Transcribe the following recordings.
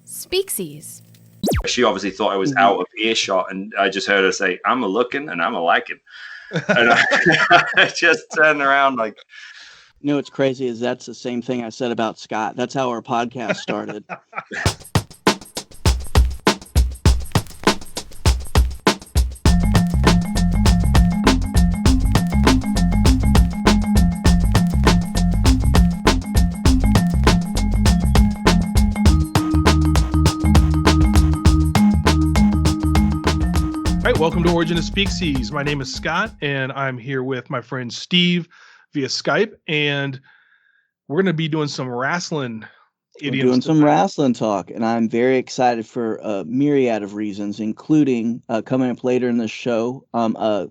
Speakcies. She obviously thought I was out of earshot, and I just heard her say, "I'm a looking and I'm a liking." And I just turned around like... You know what's crazy is that's the same thing I said about Scott. That's how our podcast started. All right, welcome to Origin of Speakcies. My name is Scott, and I'm here with my friend Steve via Skype, and we're going to be doing some wrestling idioms. We're doing some wrestling talk, and I'm very excited for a myriad of reasons, including coming up later in the show, a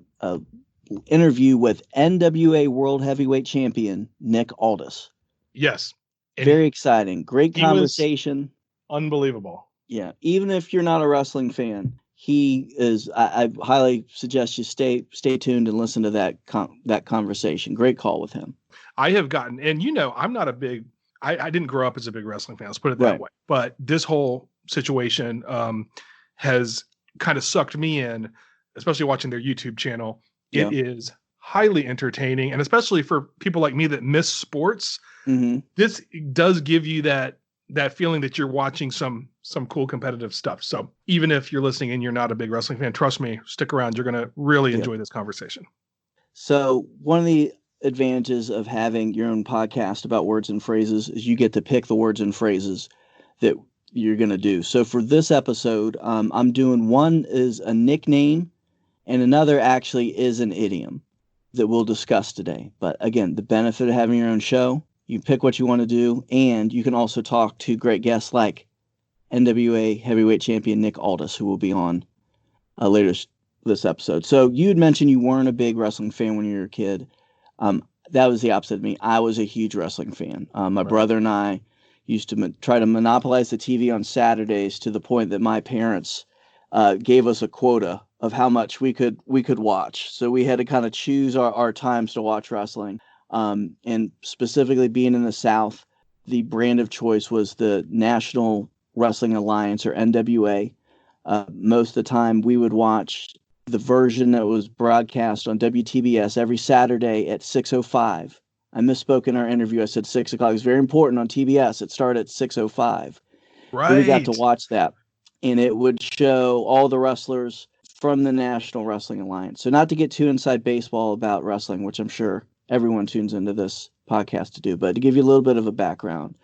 interview with NWA World Heavyweight Champion Nick Aldis. Yes. Very exciting. Great conversation. Unbelievable. Yeah. Even if you're not a wrestling fan, he is. I highly suggest you stay tuned and listen to that conversation. Great call with him. I have gotten, and I'm not a big, I didn't grow up as a big wrestling fan, let's put it that way. But this whole situation has kind of sucked me in, especially watching their YouTube channel. It is highly entertaining, and especially for people like me that miss sports, this does give you that feeling that you're watching some cool competitive stuff. So even if you're listening and you're not a big wrestling fan, trust me, stick around. You're going to really enjoy this conversation. So one of the advantages of having your own podcast about words and phrases is you get to pick the words and phrases that you're going to do. So for this episode, I'm doing one is a nickname and another actually is an idiom that we'll discuss today. But again, the benefit of having your own show, you pick what you want to do, and you can also talk to great guests like NWA Heavyweight Champion Nick Aldis, who will be on later this episode. So you had mentioned you weren't a big wrestling fan when you were a kid. That was the opposite of me. I was a huge wrestling fan. My brother and I used to try to monopolize the TV on Saturdays to the point that my parents gave us a quota of how much we could watch. So we had to kind of choose our times to watch wrestling. And specifically being in the South, the brand of choice was the National Wrestling Alliance, or NWA. Most of the time we would watch the version that was broadcast on WTBS every Saturday at 6:05. I misspoke in our interview. I said 6 o'clock. It was very important on TBS. It started at 6:05. Right. So we got to watch that. And it would show all the wrestlers from the National Wrestling Alliance. So not to get too inside baseball about wrestling, which I'm sure everyone tunes into this podcast to do, but to give you a little bit of a background,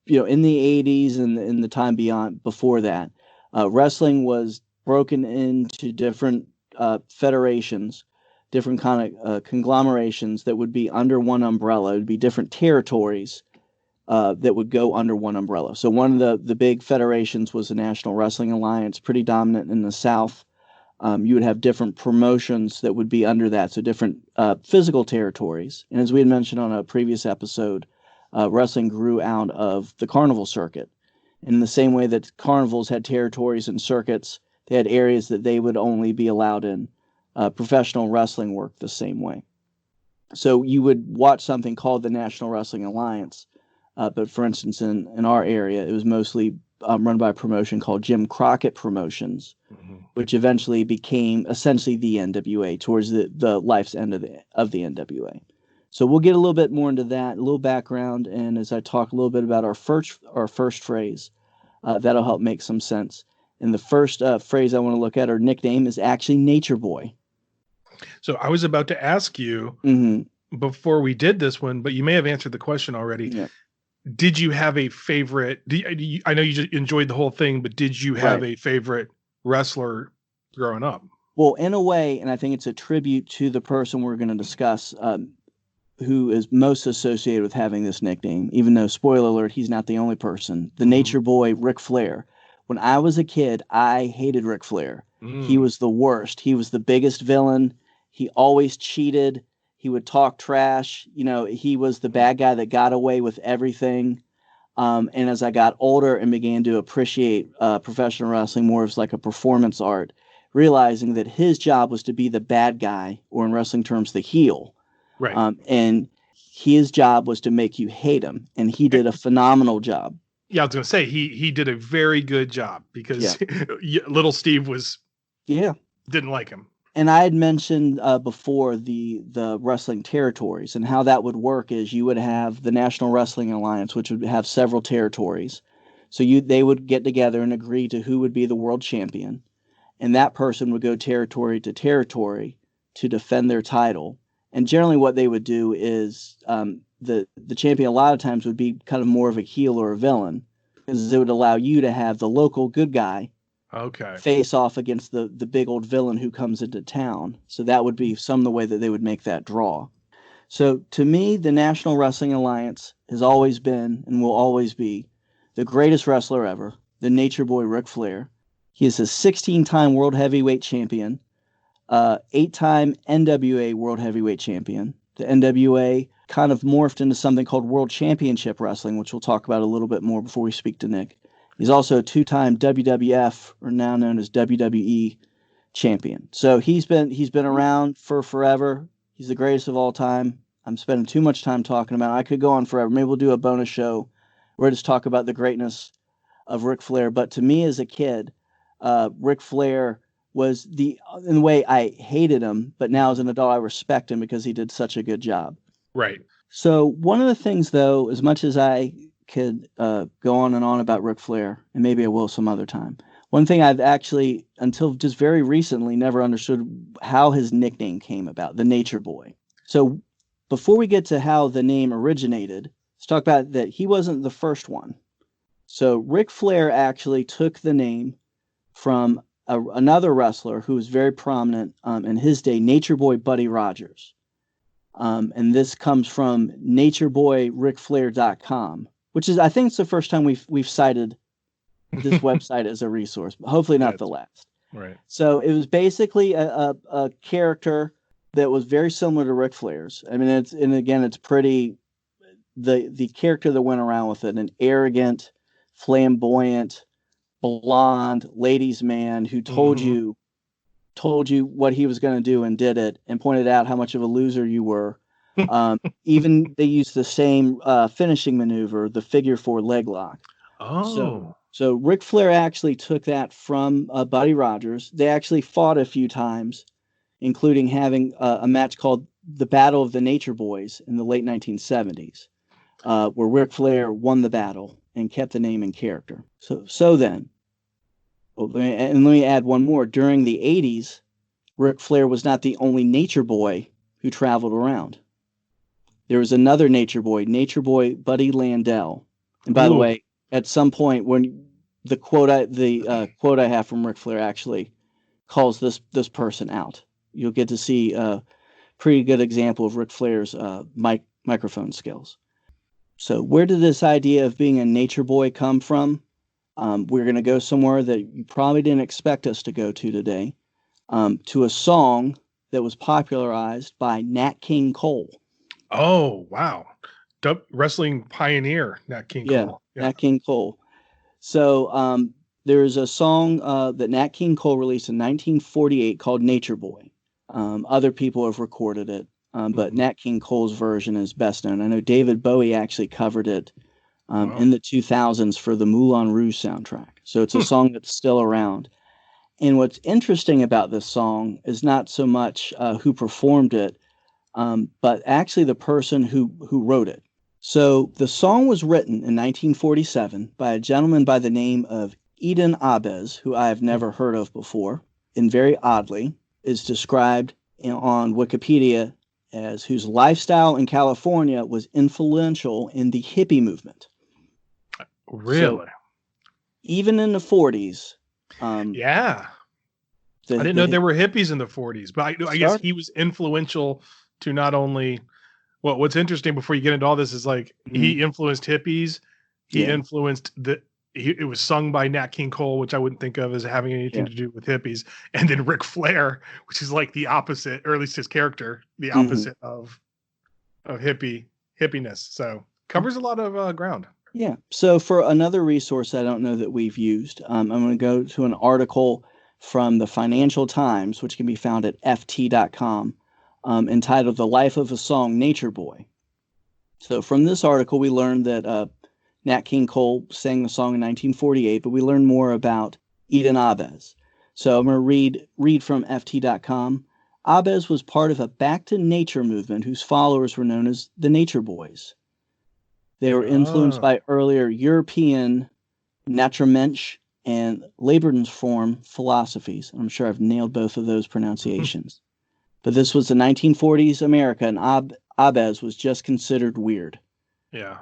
in the 80s and in the time before that, wrestling was broken into different federations, different kind of conglomerations that would be under one umbrella. It would be different territories that would go under one umbrella. So one of the big federations was the National Wrestling Alliance, pretty dominant in the South. You would have different promotions that would be under that, so different physical territories. And as we had mentioned on a previous episode, wrestling grew out of the carnival circuit. And in the same way that carnivals had territories and circuits, they had areas that they would only be allowed in. Professional wrestling worked the same way. So you would watch something called the National Wrestling Alliance, but for instance, in our area, it was mostly run by a promotion called Jim Crockett Promotions, which eventually became essentially the NWA towards the life's end of the NWA. So we'll get a little bit more into that, a little background, and as I talk a little bit about our first phrase, that'll help make some sense. And the first phrase I want to look at, or nickname, is actually Nature Boy. So I was about to ask you before we did this one, but you may have answered the question already. Yeah. Did you have a favorite? I know you just enjoyed the whole thing, but did you have a favorite wrestler growing up? Well, in a way, and I think it's a tribute to the person we're going to discuss, who is most associated with having this nickname, even though, spoiler alert, he's not the only person. The Nature Boy, Ric Flair. When I was a kid, I hated Ric Flair. He was the worst. He was the biggest villain. He always cheated. He would talk trash. He was the bad guy that got away with everything. And as I got older and began to appreciate professional wrestling more as like a performance art, realizing that his job was to be the bad guy, or in wrestling terms, the heel. Right. And his job was to make you hate him. And he did a phenomenal job. Yeah, I was going to say he did a very good job because little Steve didn't like him. And I had mentioned before the wrestling territories, and how that would work is you would have the National Wrestling Alliance, which would have several territories. So they would get together and agree to who would be the world champion, and that person would go territory to territory to defend their title. And generally what they would do is the champion a lot of times would be kind of more of a heel or a villain, because it would allow you to have the local good guy face off against the big old villain who comes into town. So that would be some of the way that they would make that draw. So to me, the National Wrestling Alliance has always been and will always be the greatest wrestler ever, the Nature Boy Ric Flair. He is a 16-time World Heavyweight Champion, 8-time NWA World Heavyweight Champion. The NWA kind of morphed into something called World Championship Wrestling, which we'll talk about a little bit more before we speak to Nick. He's also a 2-time WWF, or now known as WWE, champion. So he's been around for forever. He's the greatest of all time. I'm spending too much time talking about it. I could go on forever. Maybe we'll do a bonus show where I just talk about the greatness of Ric Flair. But to me as a kid, Ric Flair was in the way I hated him, but now as an adult I respect him because he did such a good job. Right. So one of the things, though, as much as I could go on and on about Ric Flair, and maybe I will some other time, one thing I've actually, until just very recently, never understood how his nickname came about, the Nature Boy. So before we get to how the name originated, let's talk about that he wasn't the first one. So Ric Flair actually took the name from another wrestler who was very prominent in his day, Nature Boy Buddy Rogers. And this comes from natureboyricflair.com, which is, I think it's the first time we've cited this website as a resource, but hopefully not the last. Right. So it was basically a character that was very similar to Ric Flair's. I mean, it's pretty, the character that went around with it, an arrogant, flamboyant, blonde ladies' man who told you what he was going to do and did it, and pointed out how much of a loser you were. Even they used the same finishing maneuver, the figure 4 leg lock. So Ric Flair actually took that from Buddy Rogers. They actually fought a few times, including having a match called the Battle of the Nature Boys in the late 1970s, where Ric Flair won the battle and kept the name and character. So then, let me add one more. During the 80s, Ric Flair was not the only Nature Boy who traveled around. There was another Nature Boy Buddy Landell. And by the way, at some point, when the quote I have from Ric Flair actually calls this person out, you'll get to see a pretty good example of Ric Flair's microphone skills. So where did this idea of being a Nature Boy come from? We're going to go somewhere that you probably didn't expect us to go to today, to a song that was popularized by Nat King Cole. Oh, wow. Wrestling pioneer, Nat King Cole. Yeah, Nat King Cole. So there's a song that Nat King Cole released in 1948 called Nature Boy. Other people have recorded it, but Nat King Cole's version is best known. I know David Bowie actually covered it in the 2000s for the Moulin Rouge soundtrack. So it's a song that's still around. And what's interesting about this song is not so much who performed it, but actually the person who wrote it. So the song was written in 1947 by a gentleman by the name of Eden Abes, who I have never heard of before, and very oddly is described on Wikipedia as whose lifestyle in California was influential in the hippie movement. Really? So, even in the 40s. I didn't know there were hippies in the 40s, but I guess he was influential to not only... Well, what's interesting before you get into all this is he influenced hippies. He influenced it was sung by Nat King Cole, which I wouldn't think of as having anything to do with hippies. And then Ric Flair, which is like the opposite, or at least his character, the opposite of hippiness. So covers a lot of ground. Yeah. So for another resource I don't know that we've used, I'm going to go to an article from the Financial Times, which can be found at ft.com. Entitled The Life of a Song Nature Boy. So from this article, we learned that Nat King Cole sang the song in 1948, but we learn more about Eden Abes. So I'm going to read from FT.com. Abes was part of a back to nature movement whose followers were known as the Nature Boys. They were influenced by earlier European Naturmensch and Lebensform philosophies. I'm sure I've nailed both of those pronunciations. But this was the 1940s America, and Abes was just considered weird. Yeah.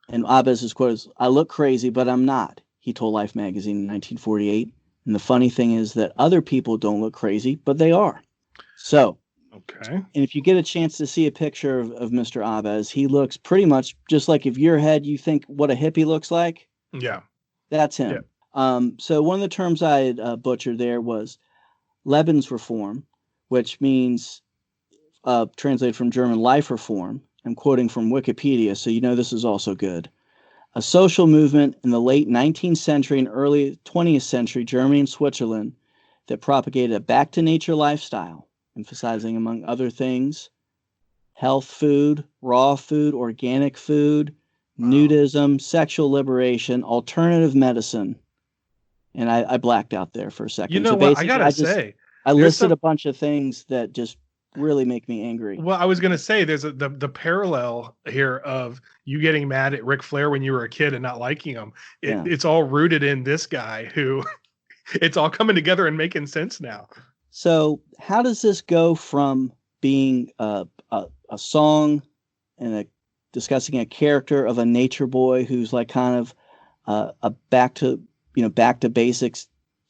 And Abes' quote is, "I look crazy, but I'm not," he told Life magazine in 1948. And the funny thing is that other people don't look crazy, but they are. So, okay. And if you get a chance to see a picture of Mr. Abes, he looks pretty much just like if your head, you think what a hippie looks like. Yeah. That's him. Yeah. So one of the terms I had butchered there was Lebensreform, which means, translated from German, life reform. I'm quoting from Wikipedia, so you know this is also good. A social movement in the late 19th century and early 20th century Germany and Switzerland that propagated a back-to-nature lifestyle, emphasizing, among other things, health food, raw food, organic food, nudism, sexual liberation, alternative medicine. And I blacked out there for a second. You know what? I gotta say, I listed a bunch of things that just really make me angry. Well, I was gonna say there's the parallel here of you getting mad at Ric Flair when you were a kid and not liking him. It's all rooted in this guy who it's all coming together and making sense now. So how does this go from being a song and discussing a character of a nature boy who's like kind of a back to basics,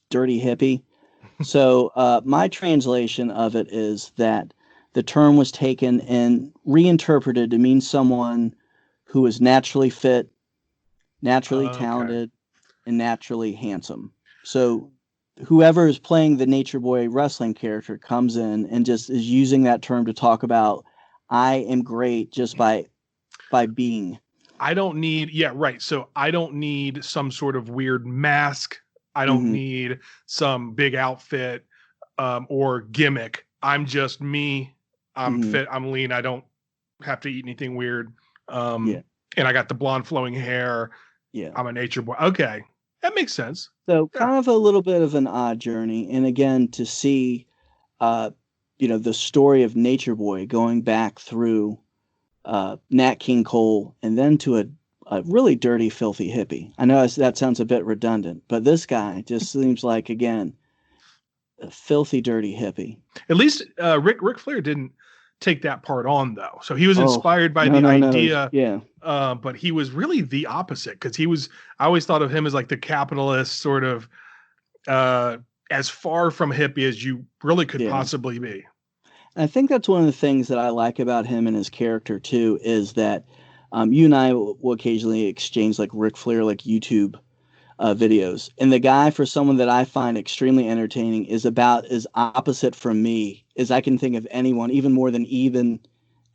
dirty hippie? So my translation of it is that the term was taken and reinterpreted to mean someone who is naturally fit, naturally talented, and naturally handsome. So whoever is playing the Nature Boy wrestling character comes in and just is using that term to talk about, I am great just by being. I don't need, So I don't need some sort of weird mask. I don't need some big outfit or gimmick. I'm just me. I'm fit. I'm lean. I don't have to eat anything weird. And I got the blonde flowing hair. Yeah. I'm a nature boy. Okay. That makes sense. So kind of a little bit of an odd journey. And again, to see, the story of Nature Boy going back through Nat King Cole and then to a really dirty, filthy hippie. I know that sounds a bit redundant, but this guy just seems like, again, a filthy, dirty hippie. At least Ric Flair didn't take that part on, though. So he was inspired by the idea. Yeah. But he was really the opposite because I always thought of him as like the capitalist sort of as far from hippie as you really could possibly be. And I think that's one of the things that I like about him and his character, too, is that you and I will occasionally exchange like Ric Flair, like YouTube videos. And the guy, for someone that I find extremely entertaining, is about as opposite from me as I can think of anyone, even more than even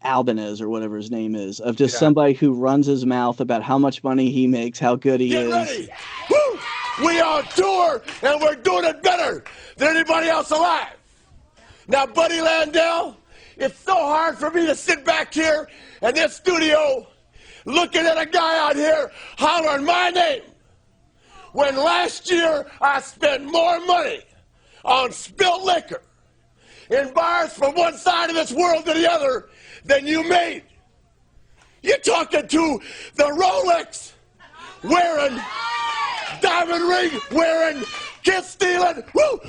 Albanese or whatever his name is, of just somebody who runs his mouth about how much money he makes, how good he is. Ready. Woo! We are on tour and we're doing it better than anybody else alive. Now, Buddy Landell, it's so hard for me to sit back here in this studio looking at a guy out here hollering my name when last year I spent more money on spilt liquor in bars from one side of this world to the other than you made. You're talking to the Rolex wearing, diamond ring wearing, kiss stealing,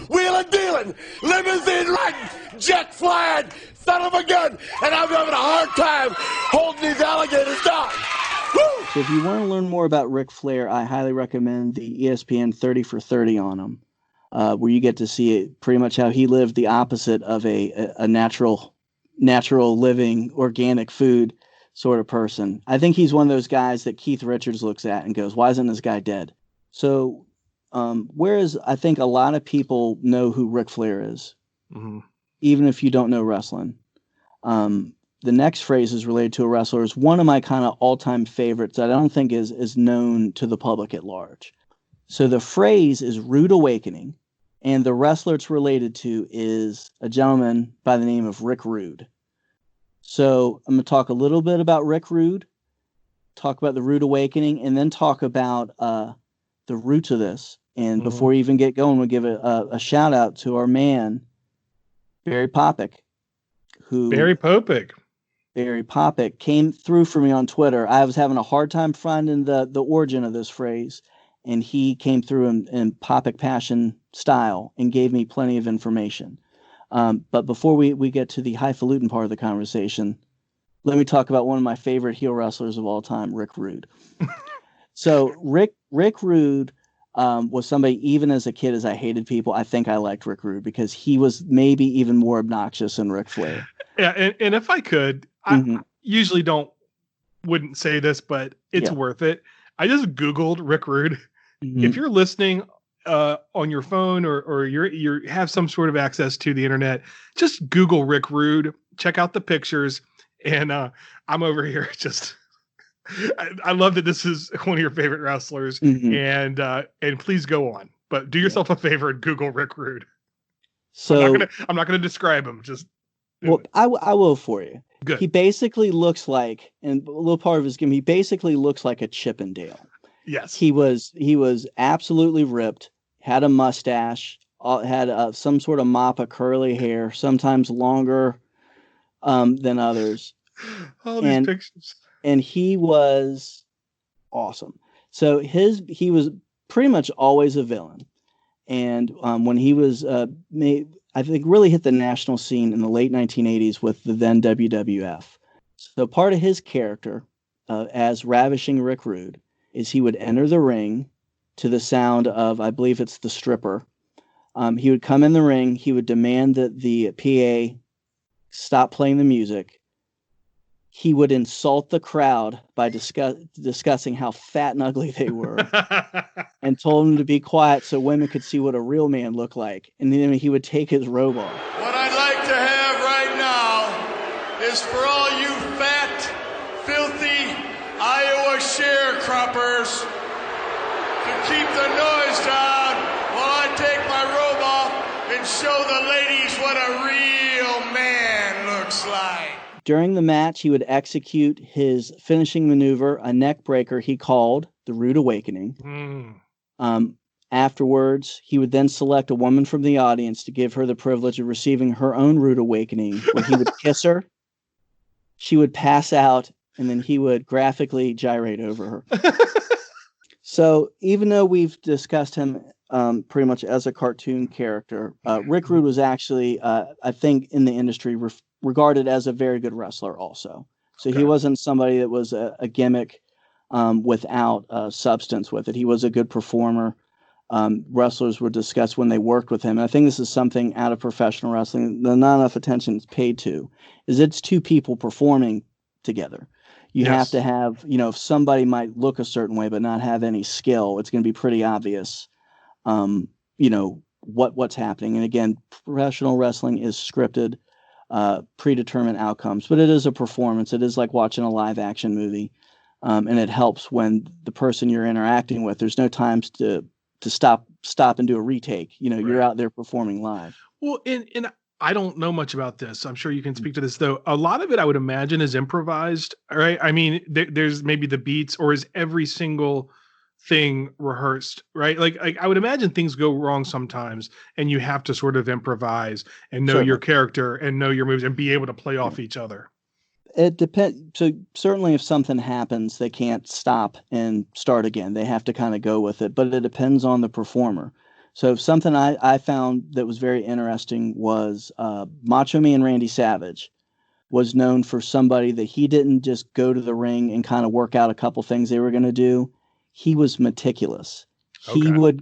wheeling dealing, limousine riding, jet flying, son of a gun, and I'm having a hard time holding these alligators down. Woo! So if you want to learn more about Ric Flair, I highly recommend the ESPN 30 for 30 on him, where you get to see pretty much how he lived the opposite of a natural living, organic food sort of person. I think he's one of those guys that Keith Richards looks at and goes, why isn't this guy dead? So whereas I think a lot of people know who Ric Flair is, even if you don't know wrestling. The next phrase is related to a wrestler. Is one of my kind of all-time favorites that I don't think is known to the public at large. So the phrase is Rude Awakening, and the wrestler it's related to is a gentleman by the name of Rick Rude. So I'm going to talk a little bit about Rick Rude, talk about the Rude Awakening, and then talk about the roots of this. And before we even get going, we'll give a shout out to our man, Barry Popick, Barry Popick came through for me on Twitter. I was having a hard time finding the origin of this phrase, and he came through in Popick Passion style and gave me plenty of information. But before we get to the highfalutin part of the conversation, let me talk about one of my favorite heel wrestlers of all time, Rick Rude. So Rick Rude was somebody, even as a kid, as I hated people, I think I liked Rick Rude because he was maybe even more obnoxious than Ric Flair. Yeah, and if I could, I usually wouldn't say this, but it's worth it. I just Googled Rick Rude. If you're listening on your phone or you have some sort of access to the internet, just Google Rick Rude, check out the pictures, and I'm over here just. I love that this is one of your favorite wrestlers, and please go on. But do yourself a favor and Google Rick Rude. So I'm not gonna describe him. Just I will for you. Good. He basically looks like, and a little part of his game, he basically looks like a Chippendale. Yes. He was absolutely ripped. Had a mustache. Had some sort of mop of curly hair. Sometimes longer than others. All these pictures. And he was awesome. So he was pretty much always a villain. And when he was I think really hit the national scene in the late 1980s with the then WWF. So part of his character as Ravishing Rick Rude is he would enter the ring to the sound of, I believe it's the Stripper. He would come in the ring. He would demand that the PA stop playing the music. He would insult the crowd by discussing how fat and ugly they were and told them to be quiet so women could see what a real man looked like. And then he would take his robe off. What I'd like to have right now is for all you fat, filthy Iowa sharecroppers to keep the noise down while I take my robe off and show the ladies what a real man looks like. During the match, he would execute his finishing maneuver, a neck breaker he called the Rude Awakening. Afterwards, he would then select a woman from the audience to give her the privilege of receiving her own Rude Awakening, where he would kiss her, she would pass out, and then he would graphically gyrate over her. So even though we've discussed him pretty much as a cartoon character, Rick Rude was actually, I think, in the industry regarded as a very good wrestler also. So he wasn't somebody that was a gimmick without substance with it. He was a good performer. Wrestlers would discuss when they worked with him. And I think this is something out of professional wrestling that not enough attention is paid to, is it's two people performing together. You have to have, if somebody might look a certain way but not have any skill, it's going to be pretty obvious, what's happening. And again, professional wrestling is scripted, predetermined outcomes, but it is a performance. It is like watching a live action movie. And it helps when the person you're interacting with, there's no times to stop and do a retake. You're out there performing live. Well, and I don't know much about this. I'm sure you can speak to this, though. A lot of it, I would imagine, is improvised, right? I mean, there's maybe the beats, or is every single thing rehearsed, right? Like I would imagine things go wrong sometimes, and you have to sort of improvise and know your character and know your moves and be able to play off each other. It depends. So certainly if something happens, they can't stop and start again. They have to kind of go with it, but it depends on the performer. So something I found that was very interesting was Macho Man Randy Savage was known for somebody that he didn't just go to the ring and kind of work out a couple things they were going to do. He was meticulous. Okay.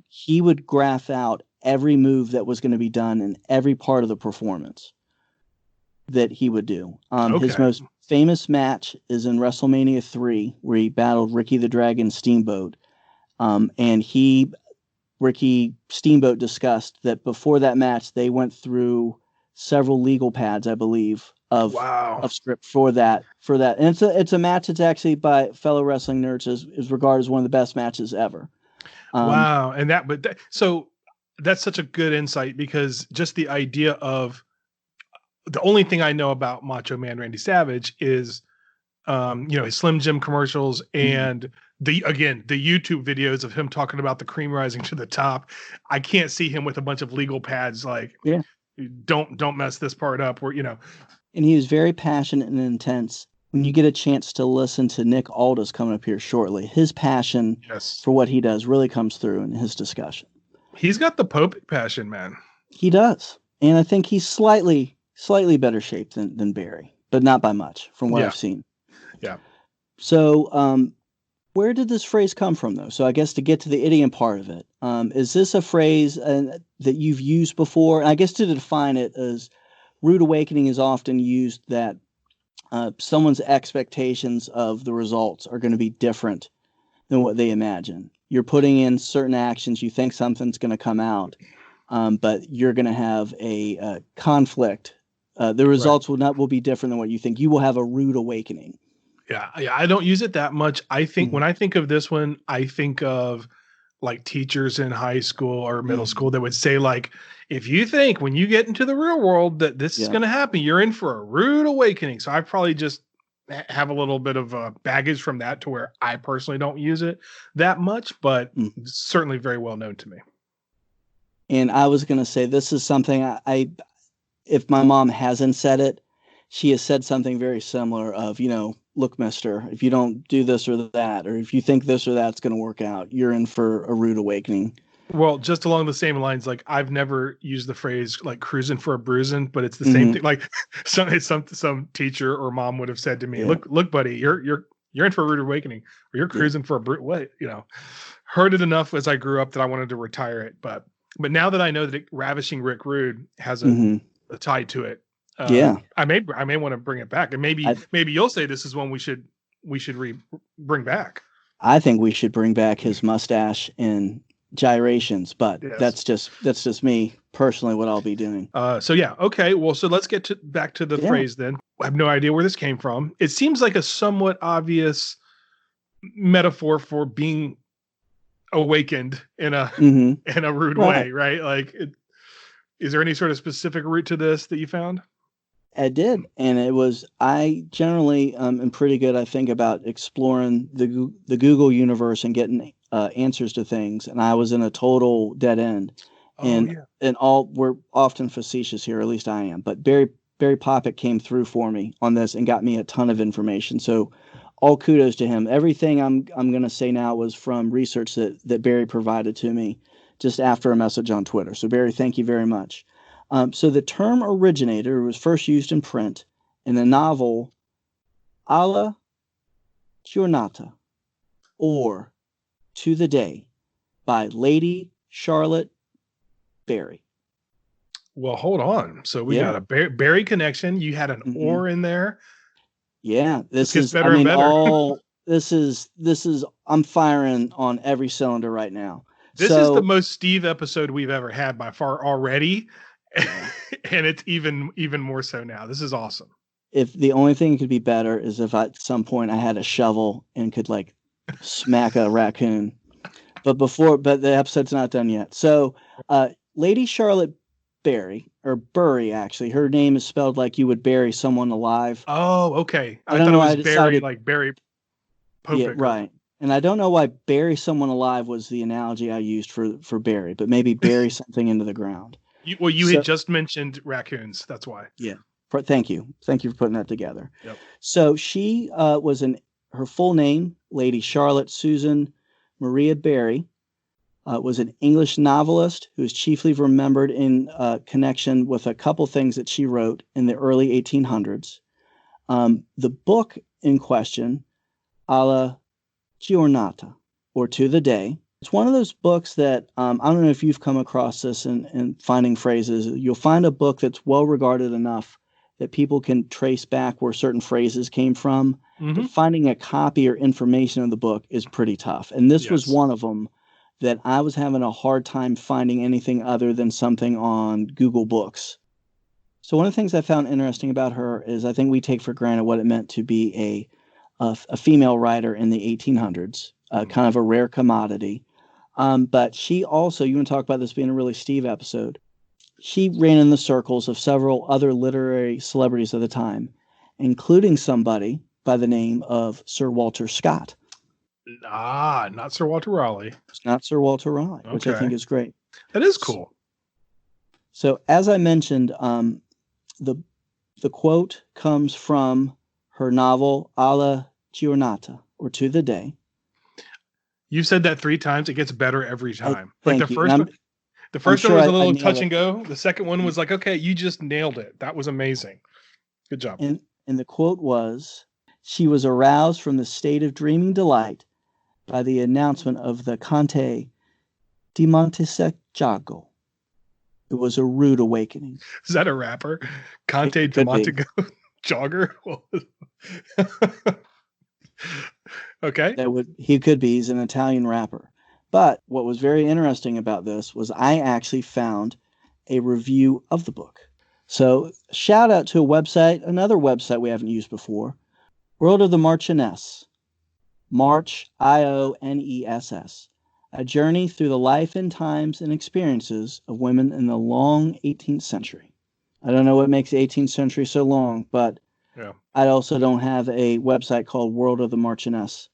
He would graph out every move that was going to be done in every part of the performance that he would do. His most famous match is in WrestleMania 3, where he battled Ricky the Dragon Steamboat. And Ricky Steamboat discussed that before that match, they went through several legal pads, I believe, of script for that. And it's a match that's actually, by fellow wrestling nerds, is regarded as one of the best matches ever. Wow. And so that's such a good insight, because just the idea of, the only thing I know about Macho Man Randy Savage is his Slim Jim commercials and the YouTube videos of him talking about the cream rising to the top. I can't see him with a bunch of legal pads like, don't mess this part up, or And he was very passionate and intense. When you get a chance to listen to Nick Aldis coming up here shortly, his passion for what he does really comes through in his discussion. He's got the Pope passion, man. He does. And I think he's slightly better shape than Barry, but not by much from what I've seen. Yeah. So where did this phrase come from, though? So I guess to get to the idiom part of it, is this a phrase that you've used before? And I guess to define it, as rude awakening is often used that someone's expectations of the results are going to be different than what they imagine. You're putting in certain actions, you think something's going to come out, but you're going to have a conflict. The results will be different than what you think. You will have a rude awakening. Yeah, I don't use it that much. I think when I think of this one, I think of like teachers in high school or middle school that would say, like, if you think when you get into the real world that this is going to happen, you're in for a rude awakening. So I probably just have a little bit of baggage from that to where I personally don't use it that much, but certainly very well known to me. And I was going to say, this is something I if my mom hasn't said it, she has said something very similar of, look, mister, if you don't do this or that, or if you think this or that's going to work out, you're in for a rude awakening. Well, just along the same lines, like I've never used the phrase like cruising for a bruising, but it's the same thing. Like some teacher or mom would have said to me, look, buddy, you're in for a rude awakening, or you're cruising for a heard it enough as I grew up that I wanted to retire it. But now that I know that Ravishing Rick Rude has a tie to it, I may want to bring it back, and maybe you'll say this is one we should bring back. I think we should bring back his mustache and gyrations, but that's just me personally what I'll be doing. Okay. Well, so let's get back to the phrase then. I have no idea where this came from. It seems like a somewhat obvious metaphor for being awakened in a rude way, right? Like, is there any sort of specific root to this that you found? I did, and I generally am pretty good, I think, about exploring the Google universe and getting answers to things, and I was in a total dead end. And we're often facetious here, at least I am, but Barry Poppett came through for me on this and got me a ton of information. So all kudos to him. Everything I'm going to say now was from research that Barry provided to me just after a message on Twitter. So Barry, thank you very much. So the term originator was first used in print in the novel Alla Giornata, or To the Day, by Lady Charlotte Barry. Well, hold on. So we got a Barry connection. You had an or in there. Yeah, this is better and better. This is I'm firing on every cylinder right now. This is the most Steve episode we've ever had by far already. And it's even more so now. This is awesome. If the only thing that could be better is if at some point I had a shovel and could like smack a raccoon. But the episode's not done yet. So Lady Charlotte Barry, or Burry, actually, her name is spelled like you would bury someone alive. Oh, okay. I thought it was Barry, like Barry Popick. Yeah, right. And I don't know why bury someone alive was the analogy I used for Barry, but maybe bury something into the ground. You had just mentioned raccoons. That's why. Yeah. Thank you. Thank you for putting that together. Yep. So she was her full name, Lady Charlotte Susan Maria Barry, was an English novelist who is chiefly remembered in connection with a couple things that she wrote in the early 1800s. The book in question, Alla Giornata, or To the Day, it's one of those books that I don't know if you've come across this in finding phrases. You'll find a book that's well regarded enough that people can trace back where certain phrases came from. But finding a copy or information of the book is pretty tough. And this was one of them that I was having a hard time finding anything other than something on Google Books. So one of the things I found interesting about her is I think we take for granted what it meant to be a female writer in the 1800s, kind of a rare commodity. But she also, you want to talk about this being a really Steve episode, she ran in the circles of several other literary celebrities of the time, including somebody by the name of Sir Walter Scott. Not Sir Walter Raleigh. It's not Sir Walter Raleigh, which I think is great. That is cool. So as I mentioned, the quote comes from her novel Alla Giornata, or To the Day. You said that 3 times. It gets better every time. Thank like the you. first one, the first one sure was a little I touch and go. The second one was like, okay, you just nailed it. That was amazing. Good job. And the quote was, "She was aroused from the state of dreaming delight by the announcement of the Conte di Montesecco. It was a rude awakening." Is that a rapper? Conte di Montego Jogger? Okay. He could be. He's an Italian rapper. But what was very interesting about this was I actually found a review of the book. So shout out to another website we haven't used before, World of the Marchioness, March, IONESS, a journey through the life and times and experiences of women in the long 18th century. I don't know what makes the 18th century so long, but I also don't have a website called World of the Marchioness,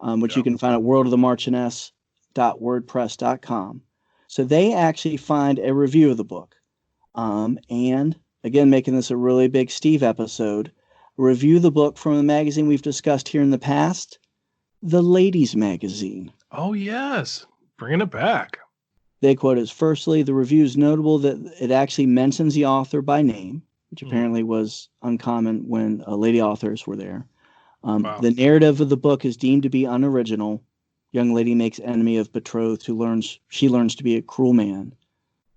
which you can find at worldofthemarchioness.wordpress.com. So they actually find a review of the book. And again, making this a really big Steve episode, review the book from a magazine we've discussed here in the past, the Ladies Magazine. Oh, yes. Bringing it back. They quote as, "Firstly, the review is notable that it actually mentions the author by name, which apparently was uncommon when lady authors were there. Wow. The narrative of the book is deemed to be unoriginal. Young lady makes enemy of betrothed who learns to be a cruel man.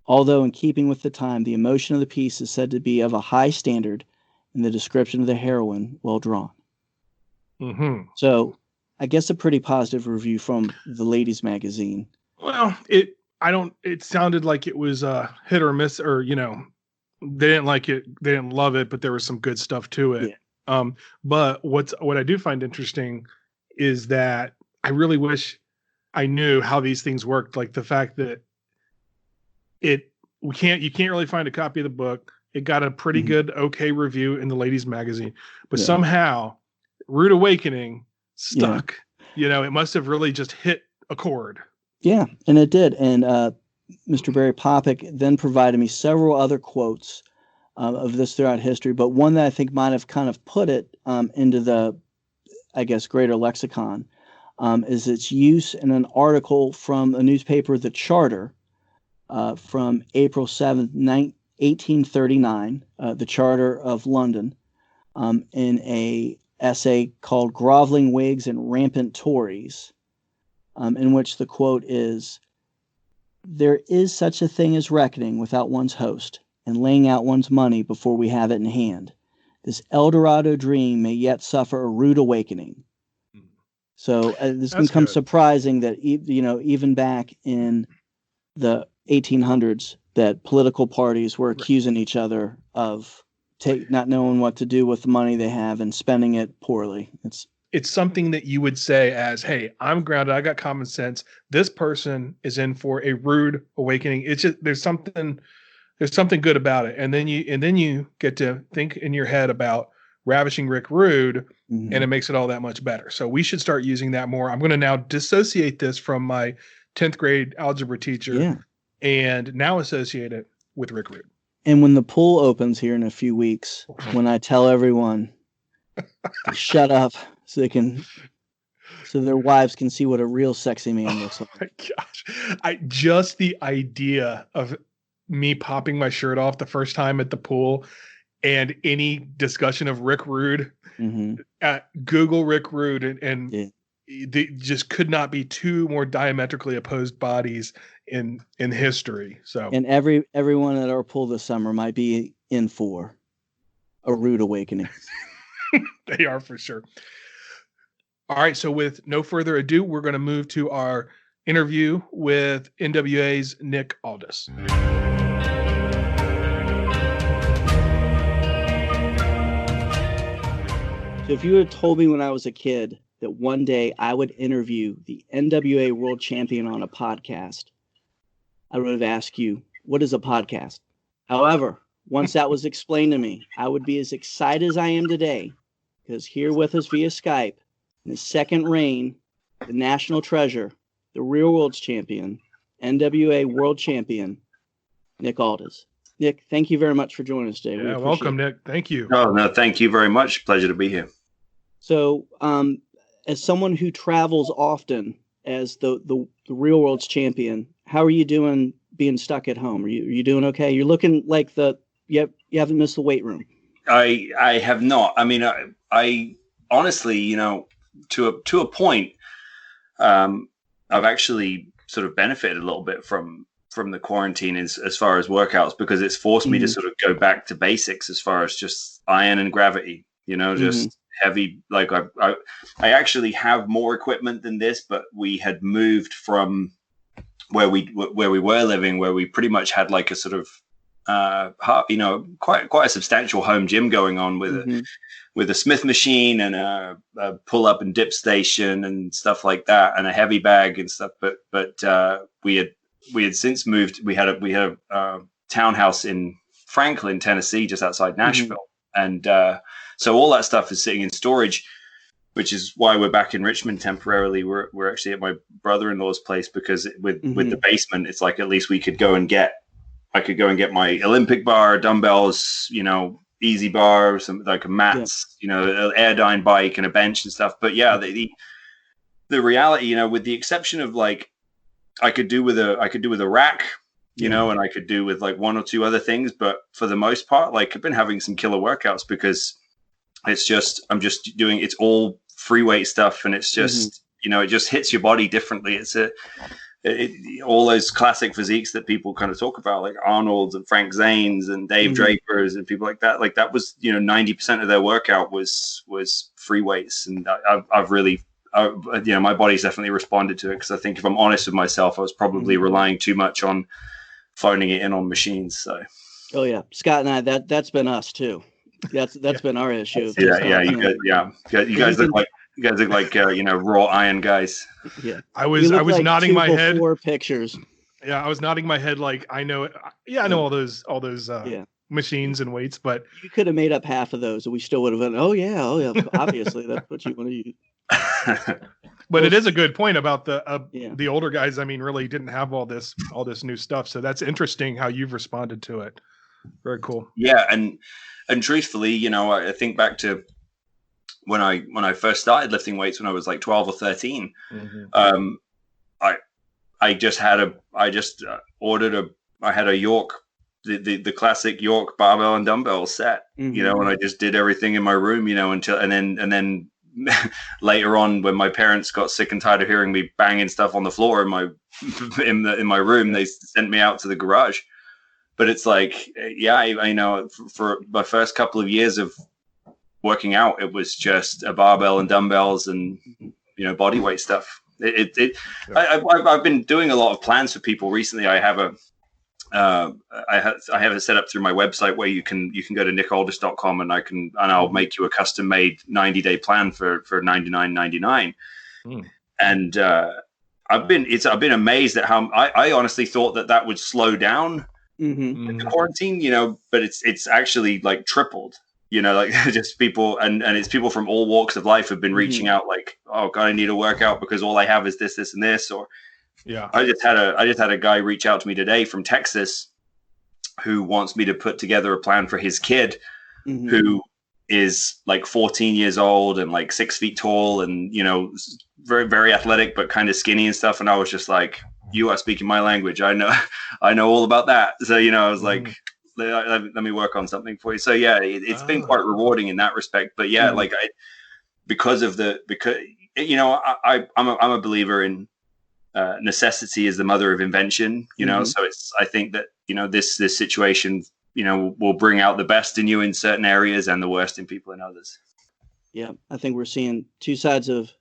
Although in keeping with the time, the emotion of the piece is said to be of a high standard and the description of the heroine well drawn." Mm-hmm. So I guess a pretty positive review from the Ladies Magazine. Well, it sounded like it was hit or miss, or, they didn't like it. They didn't love it, but there was some good stuff to it. Yeah. But what I do find interesting is that I really wish I knew how these things worked. Like the fact that you can't really find a copy of the book. It got a pretty good, okay review in the Ladies Magazine, but somehow Rude Awakening stuck. It must have really just hit a chord. Yeah, and it did. And Mr. Barry Popick then provided me several other quotes of this throughout history, but one that I think might have kind of put it into the, I guess, greater lexicon is its use in an article from a newspaper, The Charter, from April 7th, 1839, The Charter of London, in a essay called "Groveling Whigs and Rampant Tories," in which the quote is, "There is such a thing as reckoning without one's host, and laying out one's money before we have it in hand. This Eldorado dream may yet suffer a rude awakening." So this can become surprising that even back in the 1800s, that political parties were accusing each other of not knowing what to do with the money they have and spending it poorly. It's something that you would say as, "Hey, I'm grounded. I got common sense. This person is in for a rude awakening." It's just there's something good about it, and then you get to think in your head about ravishing Rick Rude, and it makes it all that much better. So we should start using that more. I'm going to now dissociate this from my 10th grade algebra teacher, and now associate it with Rick Rude. And when the pool opens here in a few weeks, when I tell everyone to shut up so their wives can see what a real sexy man looks like. Oh my gosh. Just the idea of me popping my shirt off the first time at the pool and any discussion of Rick Rude, Google Rick Rude, and they just could not be two more diametrically opposed bodies in history. So, and everyone at our pool this summer might be in for a rude awakening. They are for sure. All right. So with no further ado, we're going to move to our interview with NWA's Nick Aldis. So if you had told me when I was a kid that one day I would interview the NWA World Champion on a podcast, I would have asked you, what is a podcast? However, once that was explained to me, I would be as excited as I am today because here with us via Skype, in his second reign, the national treasure, the real world's champion, NWA World Champion, Nick Aldis. Nick, thank you very much for joining us today. Yeah, welcome, Nick. Thank you. No, thank you very much. Pleasure to be here. So, as someone who travels often as the real world's champion, how are you doing being stuck at home? Are you doing okay? You're looking like you haven't missed the weight room. I have not. I mean, I honestly, to a point, I've actually sort of benefited a little bit from the quarantine as far as workouts, because it's forced me to sort of go back to basics as far as just iron and gravity, just heavy. Like I actually have more equipment than this, but we had moved from where we were living, where we pretty much had like a sort of quite a substantial home gym going on with a Smith machine and a pull up and dip station and stuff like that, and a heavy bag and stuff. But we had since moved. We had a townhouse in Franklin, Tennessee, just outside Nashville, and so all that stuff is sitting in storage, which is why we're back in Richmond temporarily. We're actually at my brother-in-law's place, because with the basement, it's like at least I could go and get my Olympic bar, dumbbells, easy bar, some like mats, an Airdyne bike and a bench and stuff. But yeah, the reality, with the exception of like, I could do with a rack, and I could do with like one or two other things. But for the most part, like I've been having some killer workouts, because I'm just doing, it's all free weight stuff. And it's just, it just hits your body differently. It's all those classic physiques that people kind of talk about, like Arnold's and Frank Zane's and Dave Draper's and people like that. Like that was, 90% of their workout was free weights. And I've really, my body's definitely responded to it, because I think if I'm honest with myself, I was probably relying too much on phoning it in on machines. So. Oh yeah. Scott and I, that's been us too. That's been our issue. You guys look like raw iron guys. Yeah, I was like nodding my head. Pictures. Yeah, I was nodding my head like I know it. Yeah, I know all those machines and weights, but you could have made up half of those, and we still would have been. Oh yeah. Obviously, that's what you want to use. But it is a good point about the older guys. I mean, really didn't have all this new stuff. So that's interesting how you've responded to it. Very cool. Yeah, and truthfully, I think back to when I first started lifting weights when I was like 12 or 13. I just ordered a York, the classic York barbell and dumbbell set, and I just did everything in my room, and then later on, when my parents got sick and tired of hearing me banging stuff on the floor in my room, they sent me out to the garage. But it's like, I know for my first couple of years of working out, it was just a barbell and dumbbells and, body weight stuff. I've been doing a lot of plans for people recently. I have it set up through my website where you can go to nickaldis.com and I'll make you a custom made 90-day plan for $99.99. And I've been amazed at how I honestly thought that would slow down the quarantine, but it's actually like tripled, like just people and it's people from all walks of life have been reaching out like, oh God, I need a workout because all I have is this and this. Or I just had a guy reach out to me today from Texas who wants me to put together a plan for his kid who is like 14 years old and like 6 feet tall and, very, very athletic, but kind of skinny and stuff. And I was just like, you are speaking my language. I know all about that. So, I was like, let me work on something for you. So yeah, it's been quite rewarding in that respect, but yeah, like I'm a believer in necessity is the mother of invention, so I think that, this situation, will bring out the best in you in certain areas and the worst in people in others. Yeah. I think we're seeing two sides of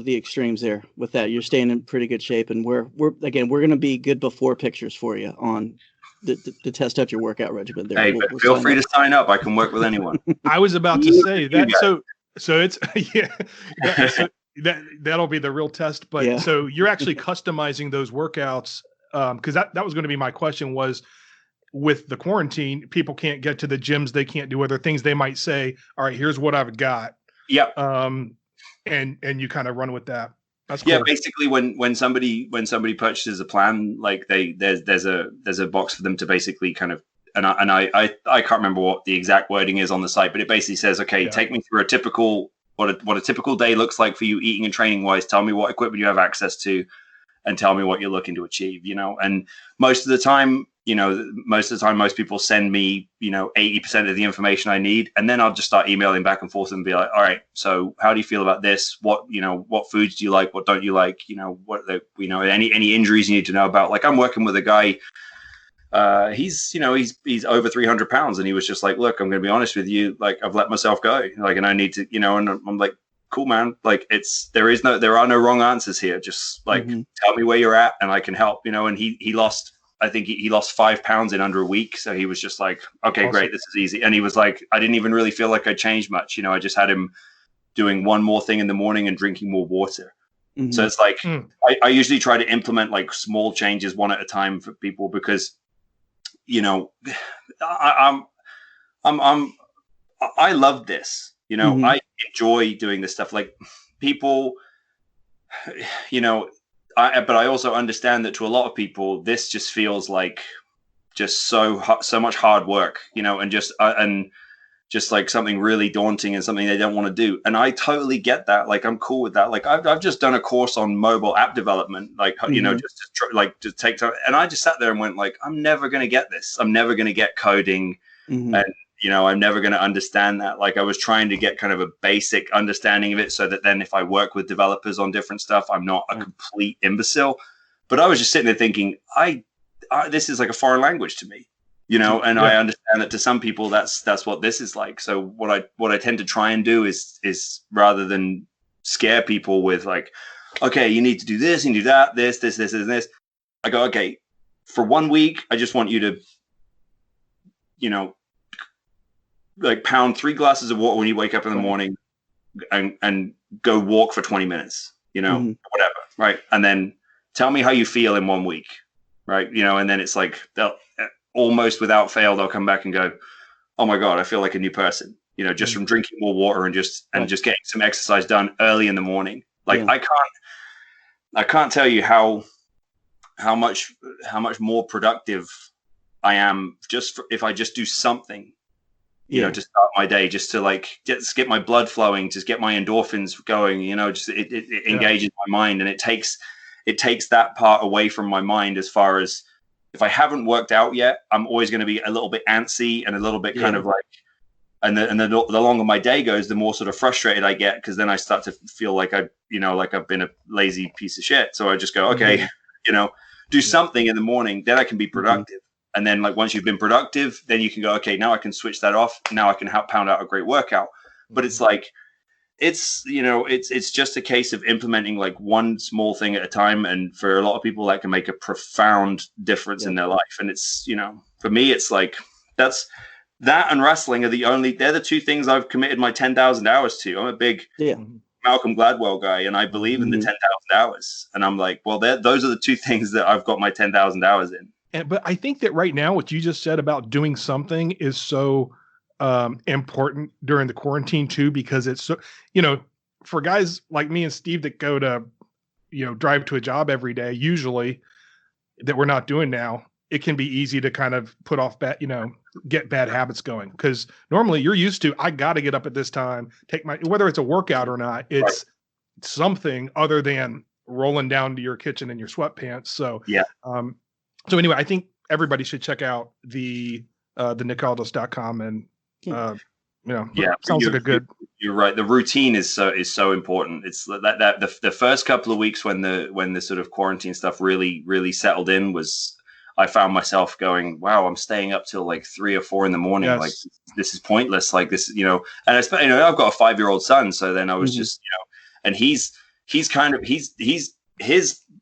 the extremes there with that. You're staying in pretty good shape, and we're going to be good before pictures for you on to test out your workout regimen there. Hey, but feel free to sign up. I can work with anyone. I was about to say that. So it's that'll be the real test. But so you're actually customizing those workouts. Cause that was going to be my question was, with the quarantine, people can't get to the gyms. They can't do other things. They might say, all right, here's what I've got. Yep. And you kind of run with that. That's cool. Yeah, basically when somebody purchases a plan, like there's a box for them to basically kind of, and I can't remember what the exact wording is on the site, but it basically says, okay, take me through what a typical day looks like for you eating and training wise. Tell me what equipment you have access to, and tell me what you're looking to achieve, and most of the time, most people send me, 80% of the information I need. And then I'll just start emailing back and forth and be like, all right, so how do you feel about this? What foods do you like? What don't you like? Any injuries you need to know about? Like, I'm working with a guy, he's over 300 pounds. And he was just like, look, I'm going to be honest with you. Like, I've let myself go, and I need to, and I'm like, cool, man. Like, there are no wrong answers here. Just like, tell me where you're at and I can help, and he lost, I think he lost 5 pounds in under a week. So he was just like, okay, awesome. Great. This is easy. And he was like, I didn't even really feel like I changed much. I just had him doing one more thing in the morning and drinking more water. Mm-hmm. So it's like, I usually try to implement like small changes one at a time for people because, I love this, I enjoy doing this stuff. Like people, but I also understand that to a lot of people, this just feels like just so much hard work, and just like something really daunting and something they don't want to do. And I totally get that. Like, I'm cool with that. Like, I've just done a course on mobile app development, like, just to take time. And I just sat there and went like, I'm never going to get this. I'm never going to get coding. And, I'm never going to understand that. Like, I was trying to get kind of a basic understanding of it so that then if I work with developers on different stuff, I'm not a complete imbecile. But I was just sitting there thinking, this is like a foreign language to me, and I understand that to some people that's what this is like. So what I tend to try and do is rather than scare people with like, okay, you need to do this and do that, this, and this. I go, okay, for 1 week, I just want you to, like pound 3 glasses of water when you wake up in the morning and go walk for 20 minutes, whatever. Right. And then tell me how you feel in 1 week. Right. And then it's like, they'll almost without fail, they'll come back and go, oh my God, I feel like a new person, just from drinking more water and just getting some exercise done early in the morning. Like I can't tell you how much more productive I am if I just do something, to start my day, just to like just get my blood flowing, just get my endorphins going, just it engages my mind, and it takes that part away from my mind. As far as if I haven't worked out yet, I'm always going to be a little bit antsy and a little bit kind of like, and the longer my day goes, the more sort of frustrated I get, because then I start to feel like I've been a lazy piece of shit. So I just go, okay, do something in the morning, then I can be productive. And then like once you've been productive, then you can go, okay, now I can switch that off. Now I can pound out a great workout. But it's like, it's just a case of implementing like one small thing at a time. And for a lot of people, that can make a profound difference in their life. And it's, for me, it's like, that and wrestling they're the two things I've committed my 10,000 hours to. I'm a big Malcolm Gladwell guy, and I believe in the 10,000 hours. And I'm like, well, those are the two things that I've got my 10,000 hours in. But I think that right now, what you just said about doing something is so important during the quarantine too, because it's so, for guys like me and Steve that go to, drive to a job every day, usually that we're not doing now, it can be easy to kind of put off get bad habits going. Because normally you're used to, I got to get up at this time, whether it's a workout or not, it's something other than rolling down to your kitchen in your sweatpants. So, so anyway, I think everybody should check out the nickaldis.com and, sounds like a good. You're right. The routine is so important. It's that the first couple of weeks when the sort of quarantine stuff really, really settled in I found myself going, wow, I'm staying up till like 3 or 4 in the morning. Yes. Like this is pointless. Like this, and I've got a 5-year-old son. So then I was just, and he's his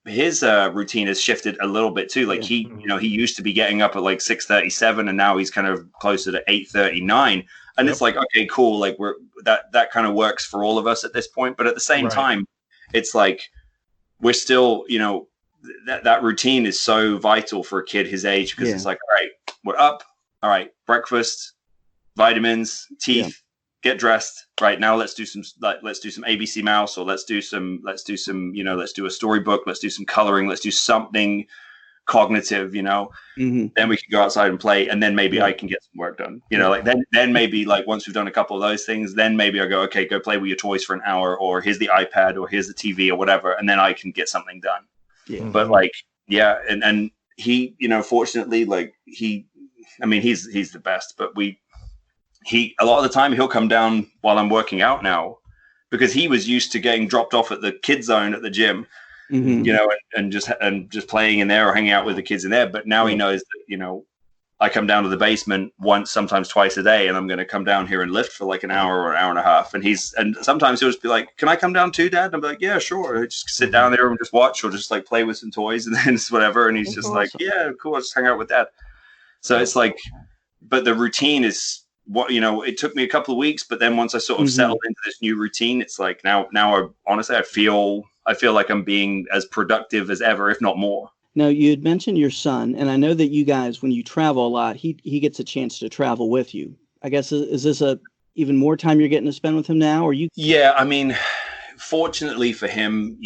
routine has shifted a little bit too. Like he used to be getting up at like 6:37, and now he's kind of closer to 8:39. And it's like, okay, cool. Like that kind of works for all of us at this point. But at the same time, it's like, we're still, that routine is so vital for a kid his age, because it's like, all right, we're up. All right, breakfast, vitamins, teeth, get dressed. Right now, let's do some ABC Mouse, or let's do a storybook. Let's do some coloring. Let's do something cognitive, then we can go outside and play, and then maybe I can get some work done, like then maybe like once we've done a couple of those things, then maybe I go, okay, go play with your toys for an hour, or here's the iPad, or here's the TV, or whatever, and then I can get something done. But like, and he, fortunately, like he's the best, but a lot of the time he'll come down while I'm working out now, because he was used to getting dropped off at the kids zone at the gym, and just playing in there or hanging out with the kids in there. But now he knows that, I come down to the basement once, sometimes twice a day, and I'm going to come down here and lift for like an hour or an hour and a half. And sometimes he'll just be like, can I come down too, Dad? And I'm like, yeah, sure. I just sit down there and just watch, or just like play with some toys, and then it's whatever. And he's just like, yeah, cool. I'll just hang out with Dad. So it's like, but the routine is what, it took me a couple of weeks, but then once I sort of settled into this new routine, it's like now honestly, I feel like I'm being as productive as ever, if not more. Now, you had mentioned your son, and I know that you guys, when you travel a lot, he gets a chance to travel with you. I guess, is this even more time you're getting to spend with him now, or you? Yeah, I mean, fortunately for him,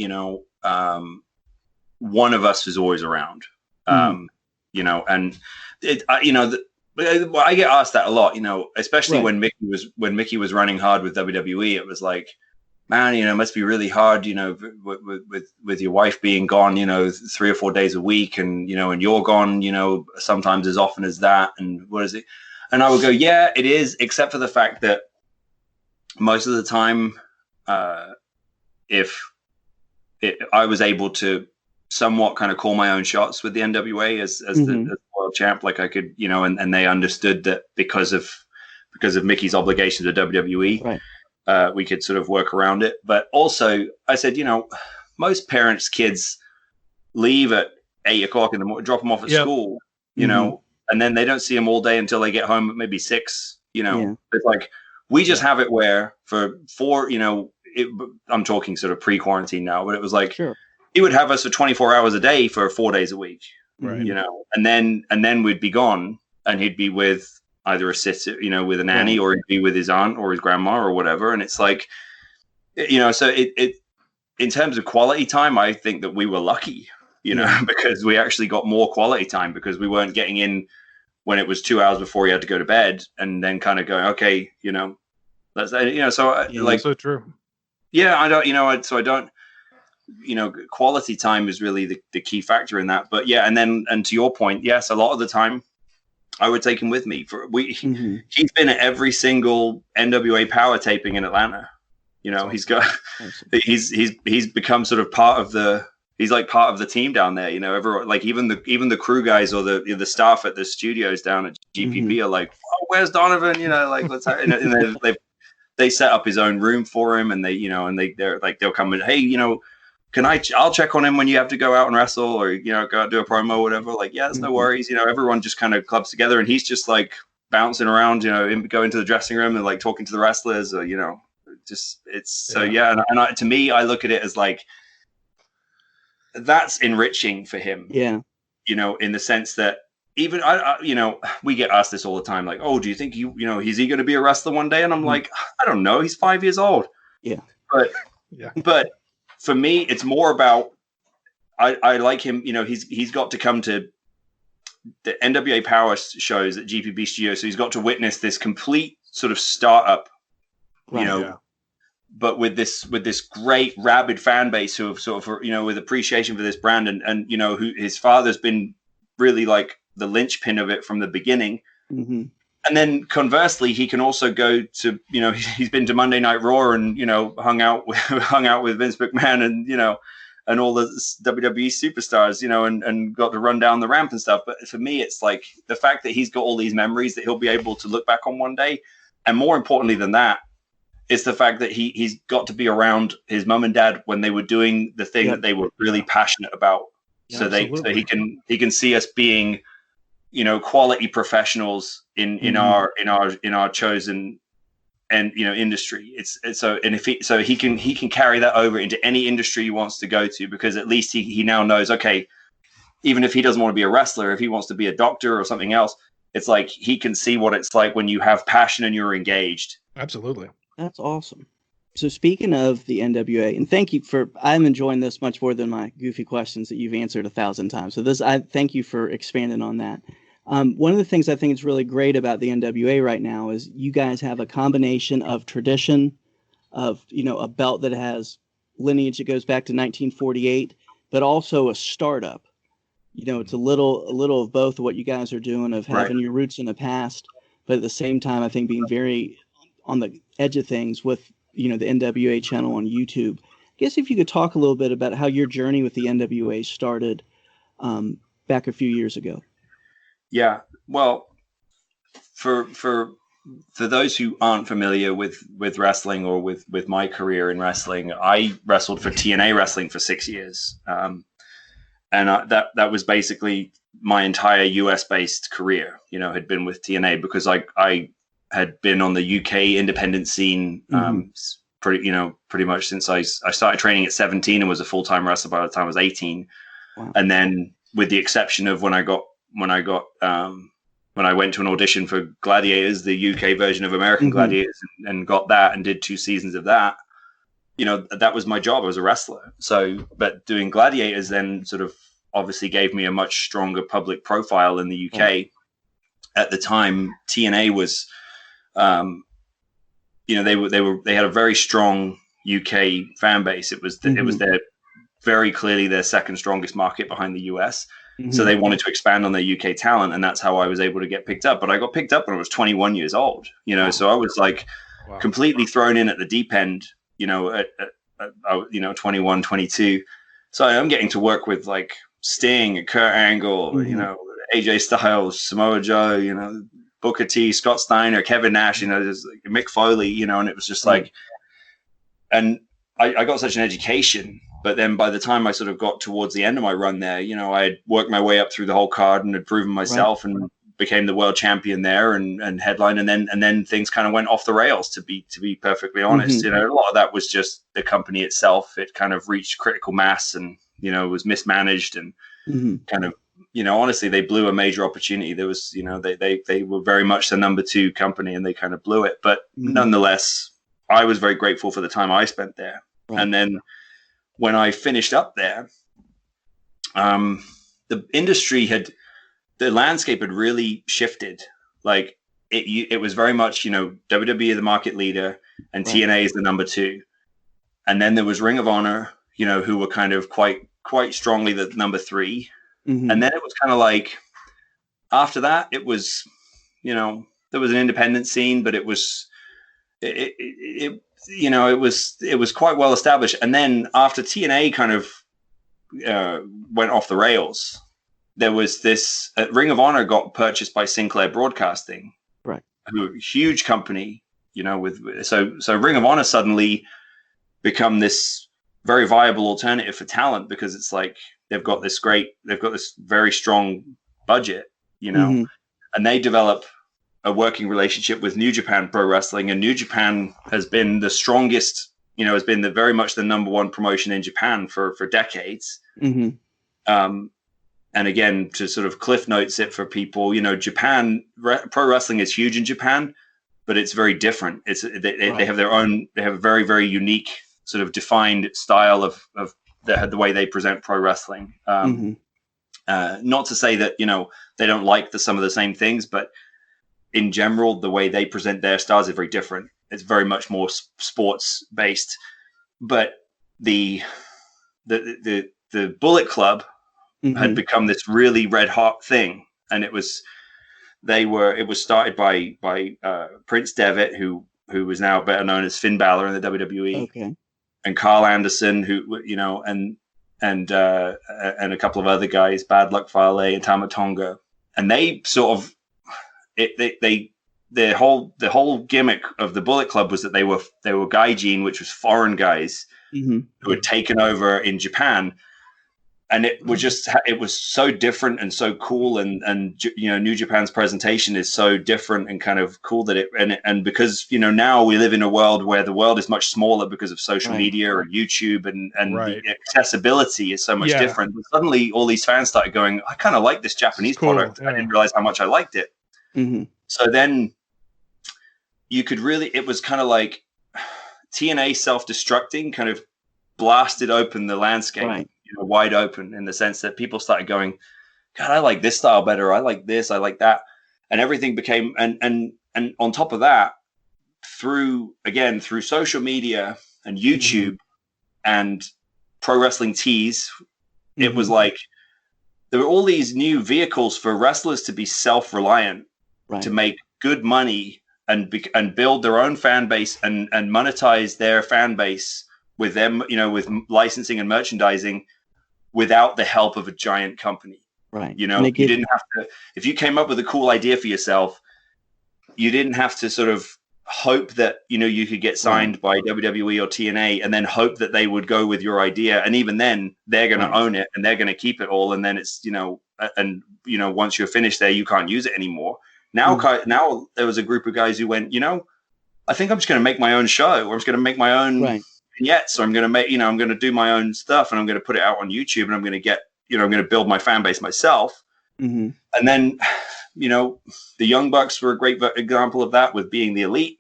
one of us is always around, and I get asked that a lot, especially when Mickey was running hard with WWE. It was like, man, it must be really hard, with your wife being gone, 3 or 4 days a week, and and you're gone, sometimes as often as that. And what is it? And I would go, yeah, it is, except for the fact that most of the time, if I was able to somewhat kind of call my own shots with the NWA as the world champ, like I could, and they understood that because of Mickey's obligation to WWE, right. We could sort of work around it. But also I said, most parents' kids leave at 8 o'clock in the morning, drop them off at school, and then they don't see them all day until they get home at maybe 6, It's like, we just have it where for 4, I'm talking sort of pre-quarantine now, but it was like, he would have us for 24 hours a day for 4 days a week, right. And then we'd be gone, and he'd be with either a sitter, with a nanny, or he'd be with his aunt or his grandma or whatever. And it's like, so it in terms of quality time, I think that we were lucky, because we actually got more quality time, because we weren't getting in when it was 2 hours before he had to go to bed, and then kind of going, okay, that's, like, so true. Yeah. I don't, quality time is really the key factor in that. But yeah. And to your point, yes, a lot of the time I would take him with me. He's been at every single NWA Power taping in Atlanta. He's got, he's become sort of part of the team down there. Everyone, like even the crew guys or the staff at the studios down at GPP are like, oh, where's Donovan? Like, let's have, and they set up his own room for him, and they're like, they'll come in, hey, I'll check on him when you have to go out and wrestle, or, go out, do a promo or whatever. Like, yeah, there's no worries. Everyone just kind of clubs together, and he's just like bouncing around, go into the dressing room and like talking to the wrestlers, or, so, yeah. And to me, I look at it as like, that's enriching for him. Yeah. In the sense that even we get asked this all the time, like, oh, do you think is he going to be a wrestler one day? And I'm like, I don't know. He's 5 years old. Yeah. But for me, it's more about, I like him, he's got to come to the NWA Power shows at GPB Studios. So he's got to witness this complete sort of startup, but with this great rabid fan base who have sort of, with appreciation for this brand, and who his father's been really like the linchpin of it from the beginning. Mm-hmm. And then conversely, he can also go to, he's been to Monday Night Raw and, hung out with Vince McMahon and all the WWE superstars, and got to run down the ramp and stuff. But for me, it's like the fact that he's got all these memories that he'll be able to look back on one day. And more importantly than that, it's the fact that he's got to be around his mom and dad when they were doing the thing that they were really passionate about. Yeah, so he can see us being, quality professionals in our chosen industry. He can carry that over into any industry he wants to go to, because at least he now knows, okay, even if he doesn't want to be a wrestler, if he wants to be a doctor or something else, it's like he can see what it's like when you have passion and you're engaged, Absolutely. That's awesome. So speaking of the NWA, and thank you for, I'm enjoying this much more than my goofy questions that you've answered 1,000 times. So I thank you for expanding on that. One of the things I think is really great about the NWA right now is you guys have a combination of tradition, of, a belt that has lineage that goes back to 1948, but also a startup. It's a little of both of what you guys are doing, of having your roots in the past, but at the same time, I think being very on the edge of things with, the NWA channel on YouTube. I guess if you could talk a little bit about how your journey with the NWA started back a few years ago. Yeah, well, for those who aren't familiar with wrestling or with my career in wrestling, I wrestled for TNA Wrestling for 6 years. And that was basically my entire US based career, had been with TNA, because I had been on the UK independent scene pretty much since I started training at 17 and was a full-time wrestler by the time I was 18. Wow. And then with the exception of when I went to an audition for Gladiators, the UK version of American Gladiators, and got that and did 2 seasons of that, that was my job. I was a wrestler. So, but doing Gladiators then sort of obviously gave me a much stronger public profile in the UK. At the time, TNA was, they had a very strong UK fan base. It was their very clearly their second strongest market behind the US. So they wanted to expand on their UK talent, and that's how I was able to get picked up. But I got picked up when I was 21 years old, so I was like completely thrown in at the deep end, at 21, 22. So I'm getting to work with like Sting, Kurt Angle, AJ Styles, Samoa Joe, Booker T, Scott Steiner, Kevin Nash, there's like Mick Foley, and it was just like, and I got such an education. But then by the time I sort of got towards the end of my run there, I had worked my way up through the whole card and had proven myself and became the world champion there and headline. And then things kind of went off the rails, to be perfectly honest. A lot of that was just the company itself. It kind of reached critical mass and, was mismanaged and kind of, honestly, they blew a major opportunity. There was, they were very much the number 2 company and they kind of blew it. But nonetheless, I was very grateful for the time I spent there. Right. And then when I finished up there, the industry the landscape had really shifted. Like it was very much, WWE the market leader and TNA is the number 2. And then there was Ring of Honor, who were kind of quite strongly the number 3. And then it was kind of like, after that, it was, there was an independent scene, but it was, it was quite well established. And then after TNA kind of went off the rails, there was this Ring of Honor got purchased by Sinclair Broadcasting, right? A huge company, so Ring of Honor suddenly become this very viable alternative for talent, because it's like they've got this very strong budget, and they develop a working relationship with New Japan Pro Wrestling, and New Japan has been the strongest, has been very much the number 1 promotion in Japan for decades. And again, to sort of cliff notes it for people, Japan pro wrestling is huge in Japan, but it's very different. They have their own, they have a very, very unique sort of defined style of the way they present pro wrestling. Not to say that, they don't like some of the same things, but in general, the way they present their styles is very different. It's very much more sports based. But the Bullet Club had become this really red hot thing, and it was started by Prince Devitt, who was now better known as Finn Balor in the WWE, and Carl Anderson, who and a couple of other guys, Bad Luck Fale and Tama Tonga, and they sort of. The whole gimmick of the Bullet Club was that they were gaijin, which was foreign guys who had taken over in Japan, and it was so different and so cool, and New Japan's presentation is so different and kind of cool that and because now we live in a world where the world is much smaller because of social media and YouTube and the accessibility is so much different. But suddenly all these fans started going, I kind of like this Japanese product. I didn't realize how much I liked it. So then, you could really, it was kind of like TNA self-destructing, kind of blasted open the landscape, wide open, in the sense that people started going, God, I like this style better. I like this. I like that. And everything became, and on top of that, through social media and YouTube and Pro Wrestling Tees, it was like there were all these new vehicles for wrestlers to be self-reliant, to make good money and build their own fan base and monetize their fan base with them, with licensing and merchandising, without the help of a giant company. Right. You didn't have to, if you came up with a cool idea for yourself, you didn't have to sort of hope that, you could get signed by WWE or TNA and then hope that they would go with your idea. And even then they're going to own it and they're going to keep it all. And then it's, once you're finished there, you can't use it anymore. Now there was a group of guys who went, I think I'm just going to make my own show, or I'm just going to make my own vignettes. So I'm going to make, I'm going to do my own stuff, and I'm going to put it out on YouTube, and I'm going to get, I'm going to build my fan base myself. And then, the Young Bucks were a great example of that, with being the Elite.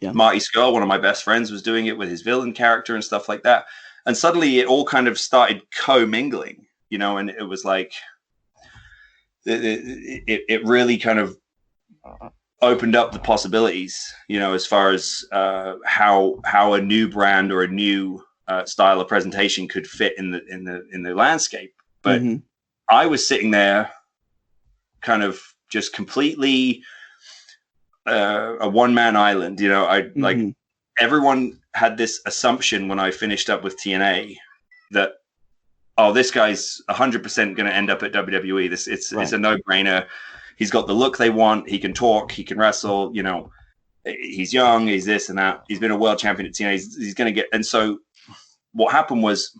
Marty Scurll, one of my best friends, was doing it with his villain character and stuff like that. And suddenly it all kind of started co-mingling, and it was like, it really kind of opened up the possibilities, as far as how a new brand or a new style of presentation could fit in the landscape. But I was sitting there kind of just completely a one-man island. Like everyone had this assumption when I finished up with TNA that, oh, this guy's 100% going to end up at WWE. It's a no-brainer. He's got the look they want. He can talk. He can wrestle. He's young. He's this and that. He's been a world champion at TNA. He's going to get. And so what happened was,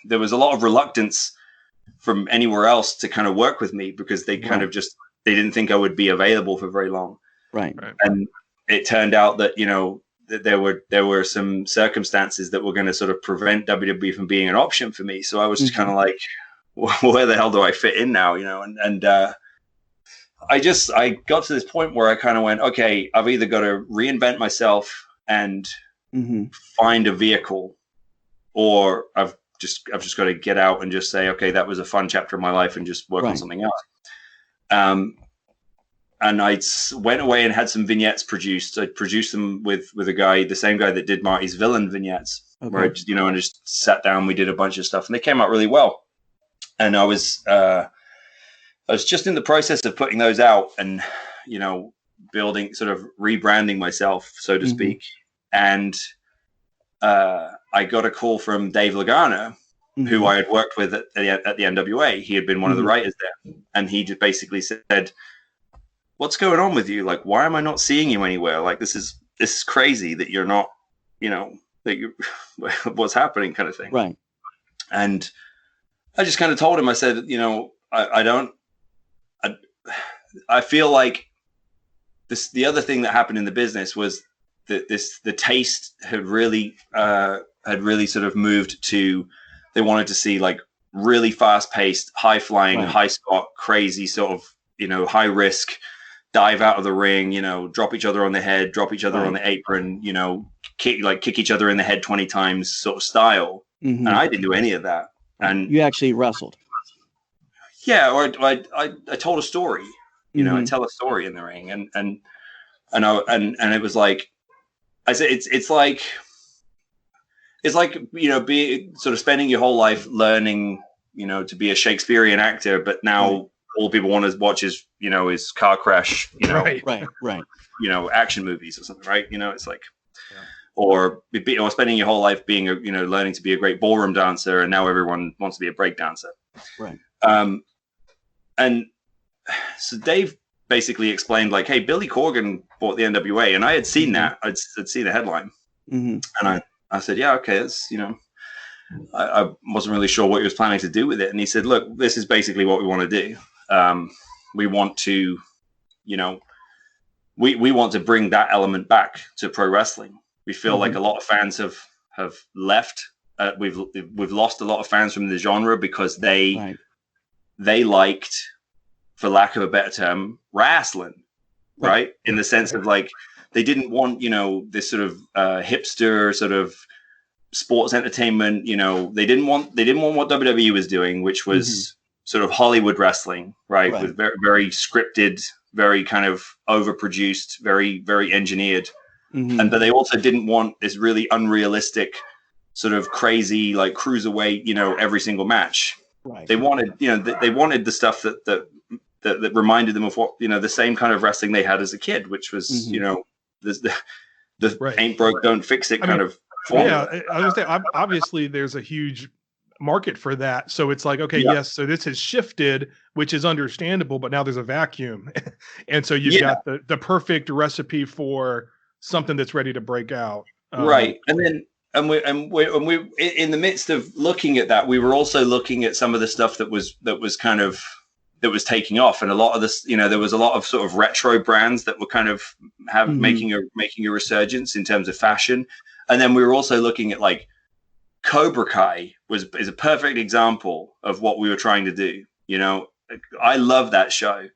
there was a lot of reluctance from anywhere else to kind of work with me, because they kind of just, they didn't think I would be available for very long. Right. And it turned out that, that there were some circumstances that were going to sort of prevent WWE from being an option for me. So I was just kind of like, where the hell do I fit in now? And I got to this point where I kind of went, okay, I've either got to reinvent myself and find a vehicle, or I've just got to get out and just say, okay, that was a fun chapter of my life, and just work on something else. And I went away and had some vignettes produced. I produced them with the same guy that did Marty's villain vignettes, where I just, and just sat down. We did a bunch of stuff, and they came out really well. And I was just in the process of putting those out, and building, sort of rebranding myself, so to speak. And I got a call from Dave Lagana, who I had worked with at the NWA. He had been one of the writers there, and he just basically said, "What's going on with you? Like, why am I not seeing you anywhere? Like, this is crazy that you're not, that you, what's happening," kind of thing. Right. And I just kind of told him, I said, I feel like the other thing that happened in the business was that the taste had really sort of moved to, they wanted to see like really fast paced, high flying, high spot, crazy sort of, high risk, dive out of the ring, drop each other on the head, drop each other on the apron, kick each other in the head 20 times sort of style. And I didn't do any of that. And you actually wrestled. Yeah. Or I told a story, I tell a story in the ring, and it was like, I said, it's like, be sort of spending your whole life learning, to be a Shakespearean actor, but now all people want to watch is car crash, right. Action movies or something, right? It's like, or spending your whole life being learning to be a great ballroom dancer, and now everyone wants to be a break dancer. Right. And so Dave basically explained, like, hey, Billy Corgan bought the NWA, and I had seen that. I'd seen the headline, and I said, yeah, okay, that's, I wasn't really sure what he was planning to do with it. And he said, look, this is basically what we want to do. We want to, we want to bring that element back to pro wrestling. We feel like a lot of fans have left. We've lost a lot of fans from the genre because they liked, for lack of a better term, wrestling. right? In the sense of like, they didn't want, this sort of hipster sort of sports entertainment. They didn't want what WWE was doing, which was sort of Hollywood wrestling, right? With very, very scripted, very kind of overproduced, very, very engineered. But they also didn't want this really unrealistic sort of crazy, like cruiserweight, every single match. Right. They wanted, they wanted the stuff that reminded them of what, the same kind of wrestling they had as a kid, which was, the ain't broke, don't fix it kind of formula. Yeah, I was gonna say, obviously there's a huge market for that. So it's like, okay, yes, so this has shifted, which is understandable, but now there's a vacuum. And so you've got the perfect recipe for something that's ready to break out. Right. And then, and we in the midst of looking at that, we were also looking at some of the stuff that was taking off, and a lot of this, there was a lot of sort of retro brands that were kind of making a resurgence in terms of fashion. And then we were also looking at like Cobra Kai is a perfect example of what we were trying to do. I love that show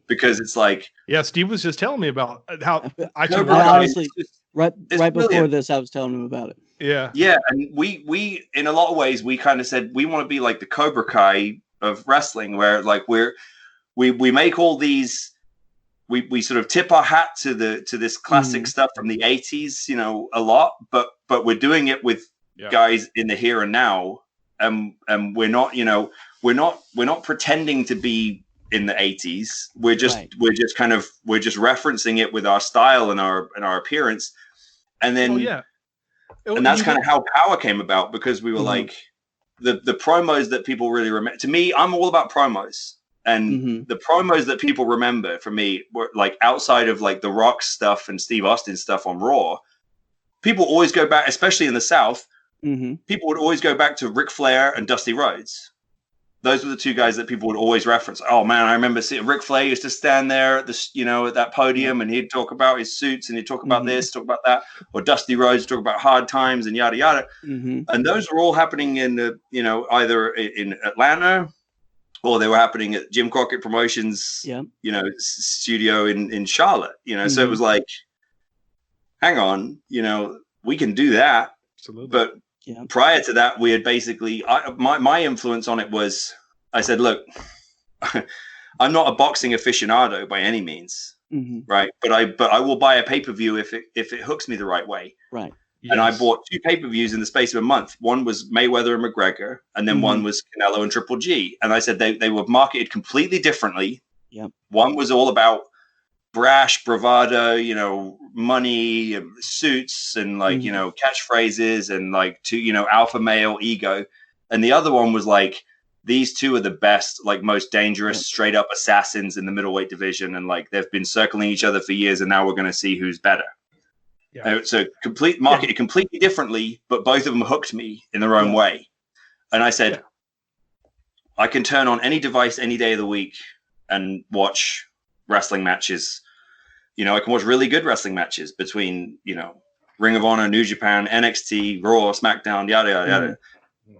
because it's like, Steve was just telling me about how I honestly, right before brilliant. This, I was telling him about it. Yeah. And we in a lot of ways, we kind of said, we want to be like the Cobra Kai of wrestling, where like we make all these, we sort of tip our hat to this classic stuff from the 80s, a lot, but we're doing it with guys in the here and now. And we're not, we're not pretending to be in the 80s. We're just referencing it with our style and our appearance. And then, and that's kind of how Power came about, because we were like, the promos that people really remember. To me, I'm all about promos, and the promos that people remember for me were like, outside of like the Rock stuff and Steve Austin stuff on Raw. People always go back, especially in the South. People would always go back to Ric Flair and Dusty Rhodes. Those were the two guys that people would always reference. Oh man, I remember seeing Ric Flair used to stand there at at that podium, and he'd talk about his suits, and he'd talk about this, talk about that, or Dusty Rhodes talk about hard times and yada yada. And those were all happening in the either in Atlanta, or they were happening at Jim Crockett Promotions, studio in Charlotte. So it was like, hang on, we can do that. Absolutely. But prior to that, we had basically, my influence on it was, I said, look, I'm not a boxing aficionado by any means, right? But I will buy a pay-per-view if it hooks me the right way. Right. And I bought 2 pay-per-views in the space of a month. One was Mayweather and McGregor, and then one was Canelo and Triple G. And I said they were marketed completely differently. Yep. One was all about brash bravado, money, suits, and like catchphrases, and like alpha male ego. And the other one was like, these two are the best, like most dangerous, straight up assassins in the middleweight division, and like they've been circling each other for years, and now we're going to see who's better. So marketed completely differently, but both of them hooked me in their own way. And I said, I can turn on any device any day of the week and watch wrestling matches. I can watch really good wrestling matches between, Ring of Honor, New Japan, NXT, Raw, SmackDown, yada, yada, yada.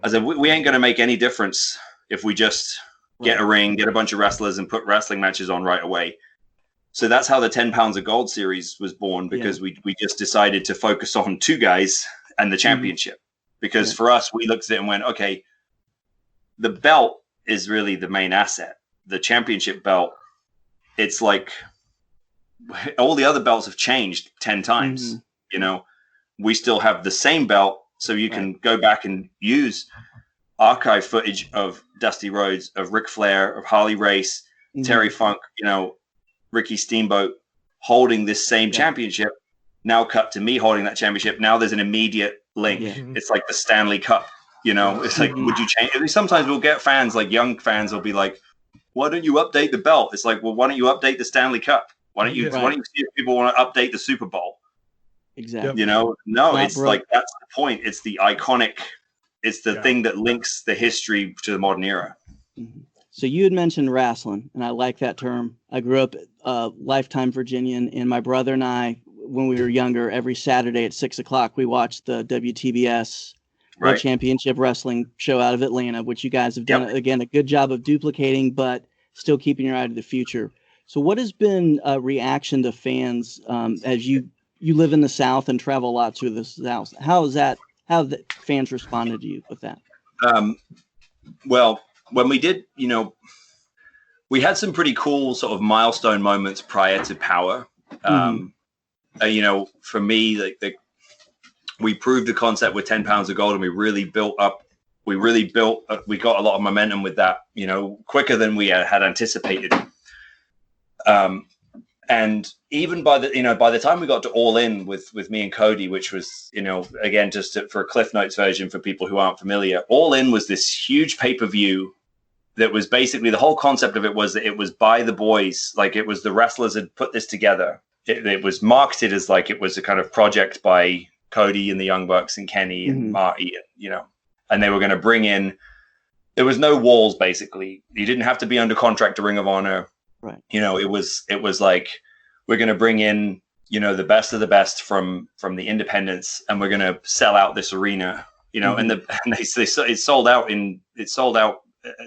I said, we ain't going to make any difference if we just get a ring, get a bunch of wrestlers, and put wrestling matches on right away. So that's how the 10 Pounds of Gold series was born, because we just decided to focus on 2 guys and the championship. Because for us, we looked at it and went, okay, the belt is really the main asset. The championship belt, it's like all the other belts have changed 10 times. We still have the same belt, so you can go back and use archive footage of Dusty Rhodes, of Ric Flair, of Harley Race, Terry Funk, Ricky Steamboat holding this same championship. Now cut to me holding that championship. Now there's an immediate link. It's like the Stanley Cup. It's like, would you change? Sometimes we'll get fans, like young fans, will be like, why don't you update the belt? It's like, well, why don't you update the Stanley Cup? Why don't you see if people want to update the Super Bowl? Exactly. No, it's like, that's the point. It's the iconic, it's the thing that links the history to the modern era. So you had mentioned wrestling, and I like that term. I grew up lifetime Virginian, and my brother and I, when we were younger, every Saturday at 6:00, we watched the WTBS World Championship Wrestling show out of Atlanta, which you guys have done, again, a good job of duplicating, but still keeping your eye to the future. So what has been a reaction to fans as you live in the South and travel a lot through the South? How have the fans responded to you with that? Well, when we did, we had some pretty cool sort of milestone moments prior to Power. For me, we proved the concept with 10 pounds of gold, and we got a lot of momentum with that, quicker than we had anticipated. And even by the time we got to All In with me and Cody, which was, again, just for a Cliff Notes version for people who aren't familiar, All In was this huge pay-per-view that was basically, the whole concept of it was that it was by the boys. Like, it was the wrestlers had put this together. It was marketed as like it was a kind of project by Cody and the Young Bucks and Kenny and Marty, and they were going to bring in, there was no walls, basically. You didn't have to be under contract to Ring of Honor. Right. It was like, we're going to bring in, the best of the best from the independents, and we're going to sell out this arena, and it sold out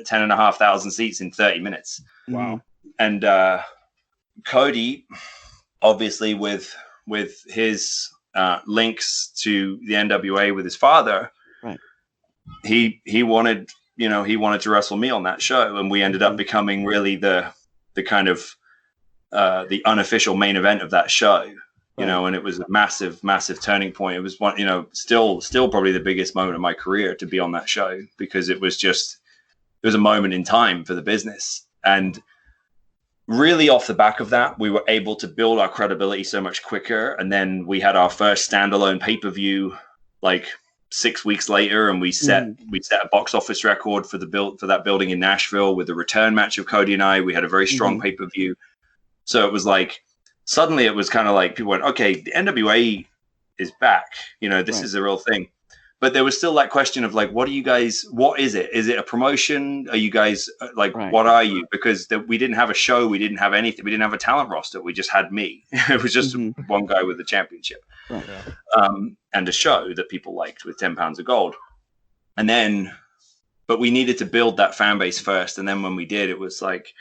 10,500 seats in 30 minutes. Wow. And Cody, obviously with his links to the NWA with his father, right, he wanted to wrestle me on that show, and we ended up becoming really the kind of the unofficial main event of that show, and it was a massive turning point. It was one, still probably the biggest moment of my career to be on that show, because it was a moment in time for the business. And really off the back of that, we were able to build our credibility so much quicker. And then we had our first standalone pay-per-view like 6 weeks later, and we set a box office record for that building in Nashville with the return match of Cody and I. We had a very strong pay-per-view. So it was like, suddenly it was kind of like people went, okay, the NWA is back. This is a real thing. But there was still that question of like, what is it? Is it a promotion? Are you guys what are you? Because we didn't have a show. We didn't have anything. We didn't have a talent roster. We just had me. It was just one guy with the championship, and a show that people liked with 10 pounds of gold. But we needed to build that fan base first. And then when we did, it was like,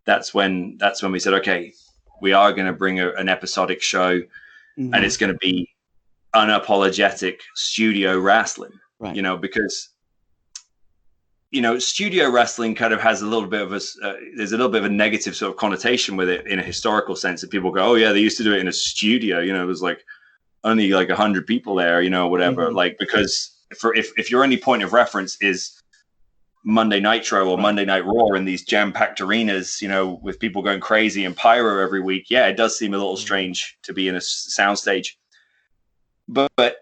that's when we said, okay, we are going to bring an episodic show, and it's going to be unapologetic studio wrestling, because studio wrestling kind of has a little bit of there's a little bit of a negative sort of connotation with it in a historical sense, that people go, oh yeah, they used to do it in a studio, it was like only like 100 people there, whatever, like, because if your only point of reference is Monday Nitro or Monday Night Raw in these jam-packed arenas, with people going crazy and pyro every week, it does seem a little strange to be in a soundstage. But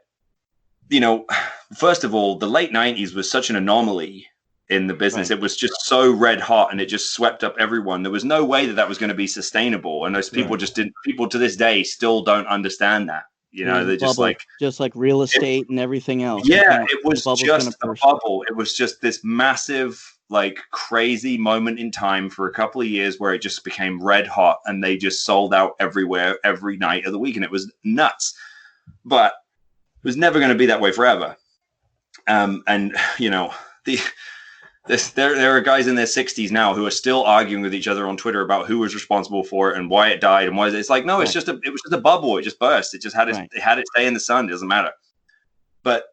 first of all, the late 90s was such an anomaly in the business. It was just so red hot, and it just swept up everyone. There was no way that was going to be sustainable. And those people people to this day still don't understand that. They're just like real estate and everything else. Yeah, it was just a bubble. It was just this massive, like, crazy moment in time for a couple of years where it just became red hot, and they just sold out everywhere, every night of the week. And it was nuts. But it was never going to be that way forever. There are guys in their 60s now who are still arguing with each other on Twitter about who was responsible for it and why it died and why it's like, no, it was just a bubble. It just burst. It just had its day in the sun. It doesn't matter. But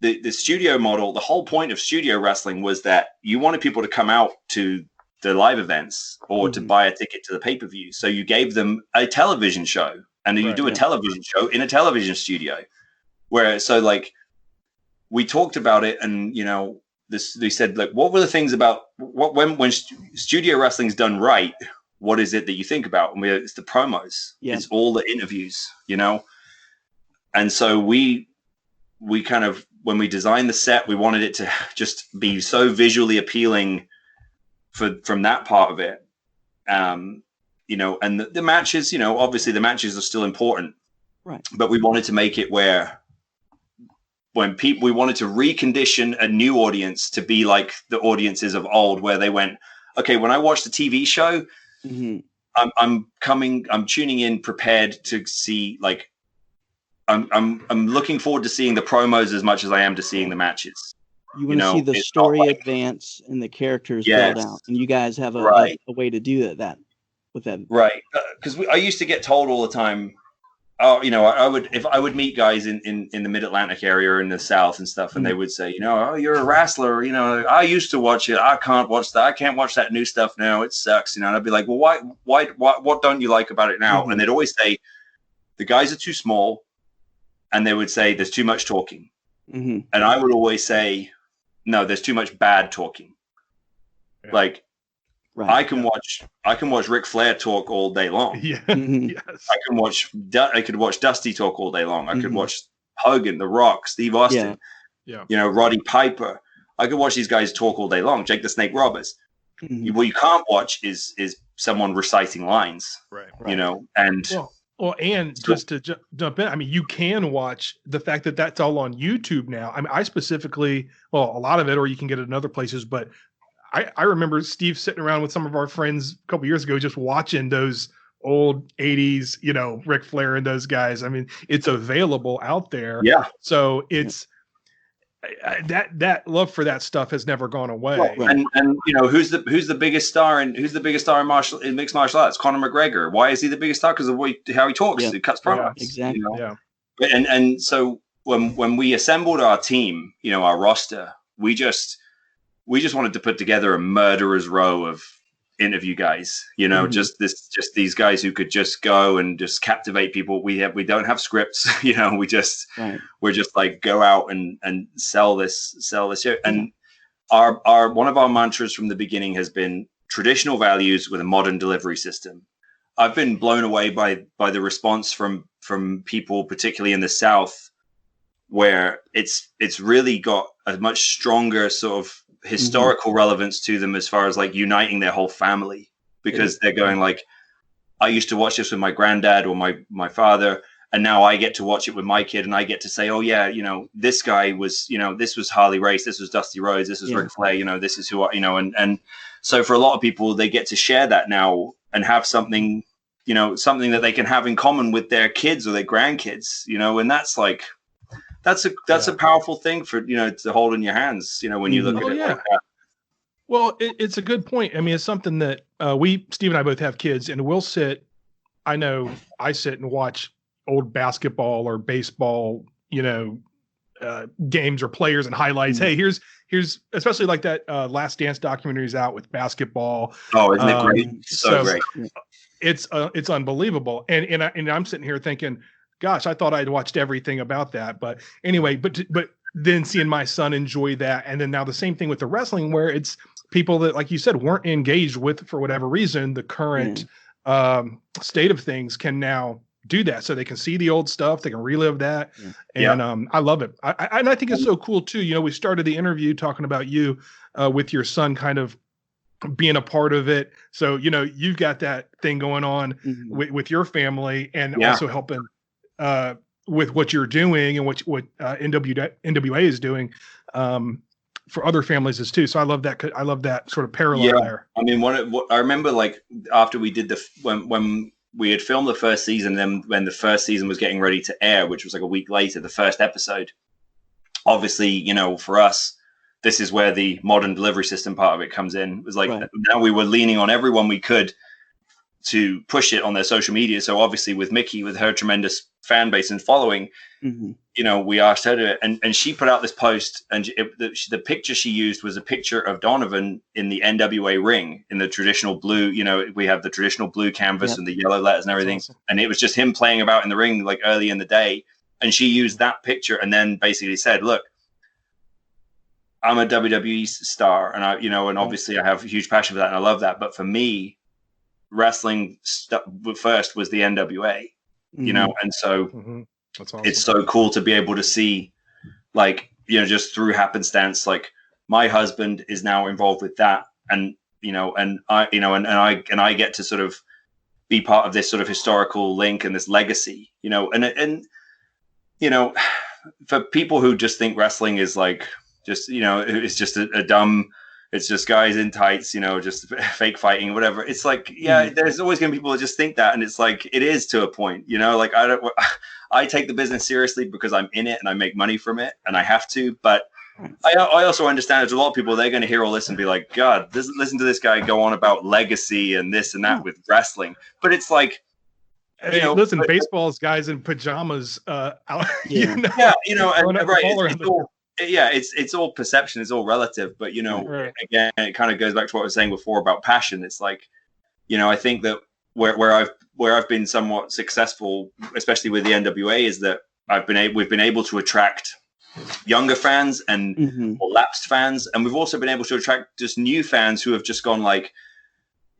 the studio model, the whole point of studio wrestling was that you wanted people to come out to the live events or to buy a ticket to the pay-per-view. So you gave them a television show, and you do a television show in a television studio we talked about it, and, they said, like, what were the things about when studio wrestling's done right, what is it that you think about? And it's the promos. It's all the interviews, And so we kind of, when we designed the set, we wanted it to just be so visually appealing from that part of it. And the matches, obviously the matches are still important, right? But we wanted to make it where we wanted to recondition a new audience to be like the audiences of old, where they went, okay, when I watch the TV show, I'm tuning in prepared to see, like, I'm looking forward to seeing the promos as much as I am to seeing the matches. You want to see the story advance and the characters build out, and you guys have a way to do that with that. Right. Because I used to get told all the time, oh, I would meet guys in the Mid-Atlantic area or in the South and stuff, and they would say, oh, you're a wrestler. I used to watch it. I can't watch that. I can't watch that new stuff now. It sucks. And I'd be like, well, why, what don't you like about it now? And they'd always say, the guys are too small. And they would say, there's too much talking. And I would always say, no, there's too much bad talking. Yeah. Like, I can watch Ric Flair talk all day long. Yes. I could watch Dusty talk all day long. I could watch Hogan, The Rock, Steve Austin, Roddy Piper. I could watch these guys talk all day long. Jake the Snake Roberts. What you can't watch is someone reciting lines. Right. And well, and just to jump in, I mean, you can watch the fact that that's all on YouTube now. I mean, I specifically, a lot of it, or you can get it in other places, but I remember Steve sitting around with some of our friends a couple years ago, just watching those old 80s, Ric Flair and those guys. I mean, it's available out there. Yeah. So it's that love for that stuff has never gone away. Right. And who's the biggest star in mixed martial arts? Conor McGregor. Why is he the biggest star? Because of how he talks. He cuts promos. Yeah, exactly. Yeah. And so when we assembled our team, our roster, we just wanted to put together a murderer's row of interview guys, just these guys who could just go and just captivate people. We don't have scripts, we're just like, go out and sell this show. And our one of our mantras from the beginning has been traditional values with a modern delivery system. I've been blown away by the response from people, particularly in the South, where it's really got a much stronger sort of historical relevance to them as far as like uniting their whole family, because they're going like, I used to watch this with my granddad or my father, and now I get to watch it with my kid, and I get to say, oh yeah, this guy was, this was Harley Race, this was Dusty Rhodes, this was Ric Flair, this is who I, and so for a lot of people, they get to share that now and have something, something that they can have in common with their kids or their grandkids, and that's like, that's a powerful thing for, to hold in your hands, when you look at it like that. Well, it's a good point. I mean, it's something that Steve and I both have kids, and we'll sit and watch old basketball or baseball, games or players and highlights. Hey, here's especially like that Last Dance documentary is out with basketball. Oh, isn't it great? So great. It's unbelievable. And I'm sitting here thinking, gosh, I thought I'd watched everything about that. But anyway, but then seeing my son enjoy that. And then now the same thing with the wrestling, where it's people that, like you said, weren't engaged with, for whatever reason, the current state of things can now do that. So they can see the old stuff. They can relive that. And I love it. I think it's so cool too. We started the interview talking about you with your son kind of being a part of it. So, you've got that thing going on with your family, and also helping with what you're doing and what NWA is doing for other families as too. So I love that sort of parallel there. I mean, I remember like after we did when we had filmed the first season, then when the first season was getting ready to air, which was like a week later, the first episode, obviously, for us, this is where the modern delivery system part of it comes in. It was like, now we were leaning on everyone we could to push it on their social media. So obviously with Mickey, with her tremendous fan base and following, we asked her to, and she put out this post, and the picture she used was a picture of Donovan in the NWA ring in the traditional blue, we have the traditional blue canvas and the yellow letters and everything. Awesome. And it was just him playing about in the ring, like early in the day. And she used that picture and then basically said, look, I'm a WWE star, and and obviously I have a huge passion for that, and I love that. But for me, wrestling first was the NWA, and so that's awesome. It's so cool to be able to see, like, just through happenstance, like my husband is now involved with that, and I get to sort of be part of this sort of historical link and this legacy, and for people who just think wrestling is like, just, it's just a dumb, it's just guys in tights, just fake fighting, whatever. It's like, there's always going to be people that just think that. And it's like, it is to a point, like I take the business seriously because I'm in it and I make money from it and I have to, but I also understand there's a lot of people, they're going to hear all this and be like, God, listen to this guy go on about legacy and this and that with wrestling. But it's like, hey, listen, baseball's guys in pajamas out. And, it's all perception, it's all relative. But again, it kind of goes back to what I was saying before about passion. It's like, I think that where I've been somewhat successful, especially with the NWA, is that we've been able to attract younger fans and more lapsed fans, and we've also been able to attract just new fans who have just gone like,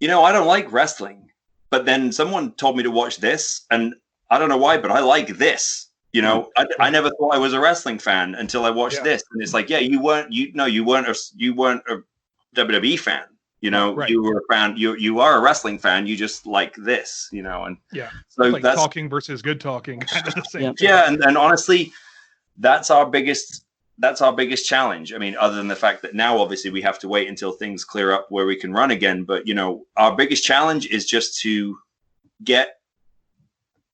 I don't like wrestling, but then someone told me to watch this, and I don't know why, but I like this. I never thought I was a wrestling fan until I watched this, and it's like, you weren't a WWE fan. You were a fan. You are a wrestling fan. You just like this. And so like that's talking versus good talking, kind of the same. And honestly, that's our biggest challenge. I mean, other than the fact that now obviously we have to wait until things clear up where we can run again. But our biggest challenge is just to get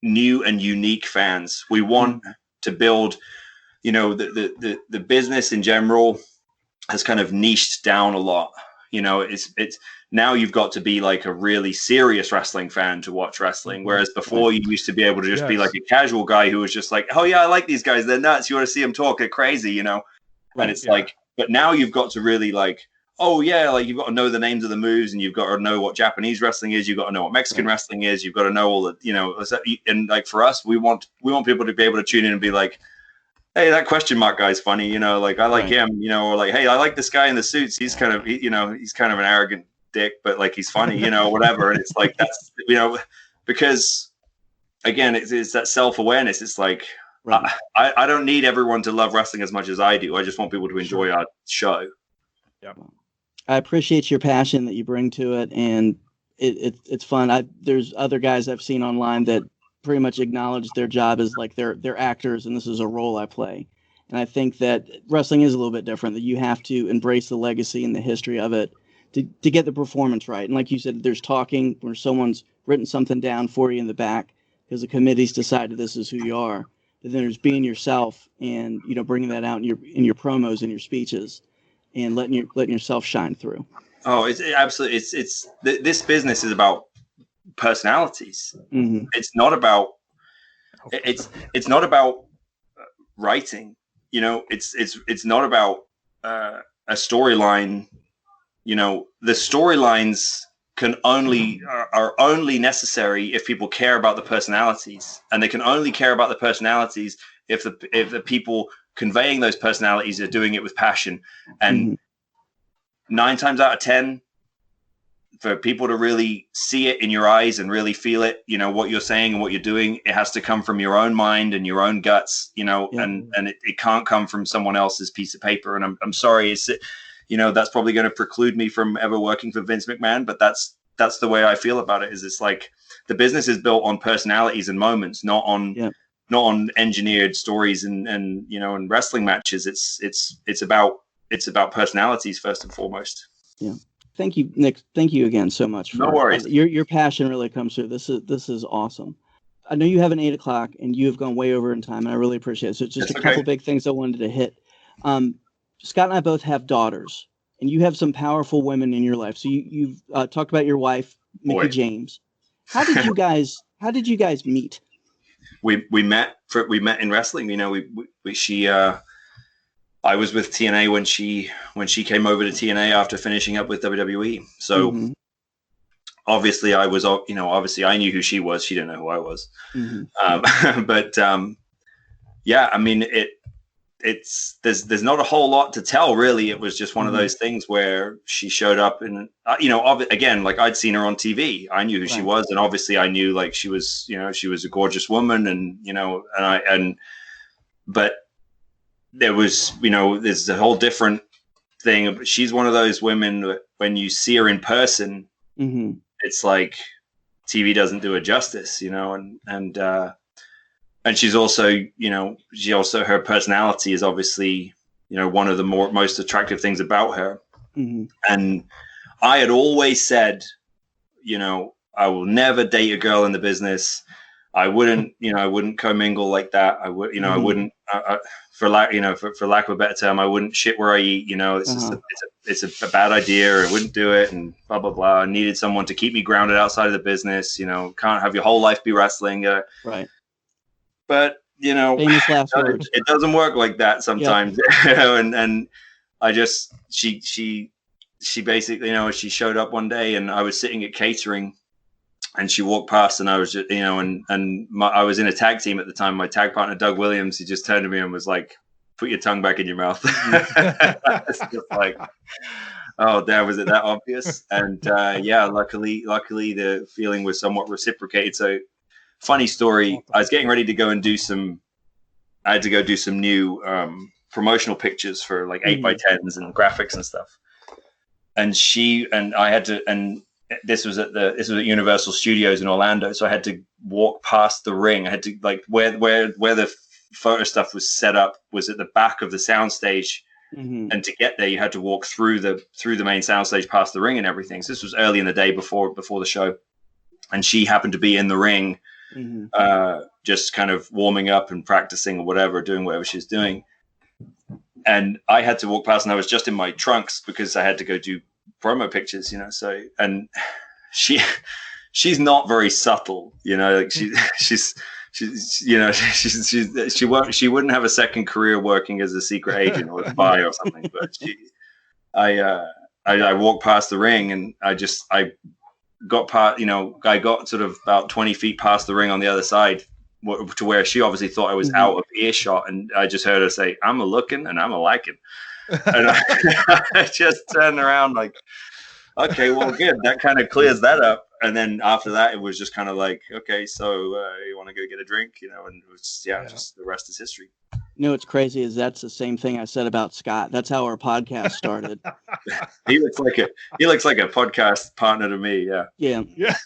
new and unique fans. We want to build, the business in general has kind of niched down a lot. It's now you've got to be like a really serious wrestling fan to watch wrestling. Whereas before you used to be able to just be like a casual guy who was just like, oh yeah, I like these guys. They're nuts. You want to see them talk? They're crazy, And it's like, but now you've got to really like, oh yeah, like you've got to know the names of the moves, and you've got to know what Japanese wrestling is. You've got to know what Mexican wrestling is. You've got to know all the, and like for us, we want people to be able to tune in and be like, hey, that question mark guy's funny, like I like him, or like, hey, I like this guy in the suits. He's kind of, he's kind of an arrogant dick, but like he's funny, whatever. And it's like that's, because again, it's that self-awareness. It's like I don't need everyone to love wrestling as much as I do. I just want people to enjoy our show. Yeah, I appreciate your passion that you bring to it, and it's fun. There's other guys I've seen online that pretty much acknowledge their job as like they're actors, and this is a role I play. And I think that wrestling is a little bit different, that you have to embrace the legacy and the history of it to get the performance right. And like you said, there's talking where someone's written something down for you in the back because the committee's decided this is who you are. But then there's being yourself and bringing that out in your promos and your speeches and letting yourself shine through. Oh, it's absolutely, this business is about personalities. It's not about writing. It's not about a storyline. The storylines are only necessary if people care about the personalities, and they can only care about the personalities if the people conveying those personalities are doing it with passion. And 9 times out of 10, for people to really see it in your eyes and really feel it, what you're saying and what you're doing, it has to come from your own mind and your own guts, and it can't come from someone else's piece of paper. And I'm sorry, that's probably going to preclude me from ever working for Vince McMahon, but that's the way I feel about it. Is it's like the business is built on personalities and moments, not on engineered stories and wrestling matches. It's about personalities first and foremost. Yeah. Thank you, Nick. Thank you again so much. No worries. Your passion really comes through. This is awesome. I know you have an 8 o'clock and you have gone way over in time, and I really appreciate it. So just a couple big things I wanted to hit. Scott and I both have daughters, and you have some powerful women in your life. So you've talked about your wife, Mickie James. How did you guys meet? We met in wrestling. I was with TNA when she came over to TNA after finishing up with WWE. So obviously I was, obviously I knew who she was. She didn't know who I was. Yeah, I mean, there's not a whole lot to tell really. It was just one of those things where she showed up and, again, like I'd seen her on TV. I knew who she was. And obviously I knew like she was a gorgeous woman and, but there was, there's a whole different thing. She's one of those women that when you see her in person, it's like TV doesn't do her justice, and she's also, her personality is obviously, one of the most attractive things about her. And I had always said, I will never date a girl in the business. I wouldn't commingle like that. I would, for lack of a better term, I wouldn't shit where I eat. It's just it's a bad idea. I wouldn't do it, and blah blah blah. I needed someone to keep me grounded outside of the business. Can't have your whole life be wrestling. Right. But famous last words. It doesn't work like that sometimes. And I just she basically she showed up one day, and I was sitting at catering. And she walked past, and I was just, I was in a tag team at the time. My tag partner, Doug Williams, he just turned to me and was like, "Put your tongue back in your mouth." It's just like, oh, damn, was it that obvious? And luckily the feeling was somewhat reciprocated. So, funny story. I was getting ready to go and I had to go do some new promotional pictures for like 8x10s and graphics and stuff. And this was at Universal Studios in Orlando, so I had to walk past the ring. I had to where the photo stuff was set up was at the back of the soundstage, and to get there you had to walk through the main soundstage past the ring and everything. So this was early in the day before the show, and she happened to be in the ring, just kind of warming up and practicing or whatever, doing whatever she was doing. And I had to walk past, and I was just in my trunks because I had to go do promo pictures, so, and she's not very subtle, she wouldn't have a second career working as a secret agent or a spy or something, but I walked past the ring, and I got sort of about 20 feet past the ring on the other side to where she obviously thought I was out of earshot, and I just heard her say, "I'm a looking and I'm a liking." And I just turned around like, okay, well, good. That kind of clears that up. And then after that, it was just kind of like, okay, so you want to go get a drink, and it was, just the rest is history. What's crazy is that's the same thing I said about Scott. That's how our podcast started. He looks like a podcast partner to me. Yeah. Yeah.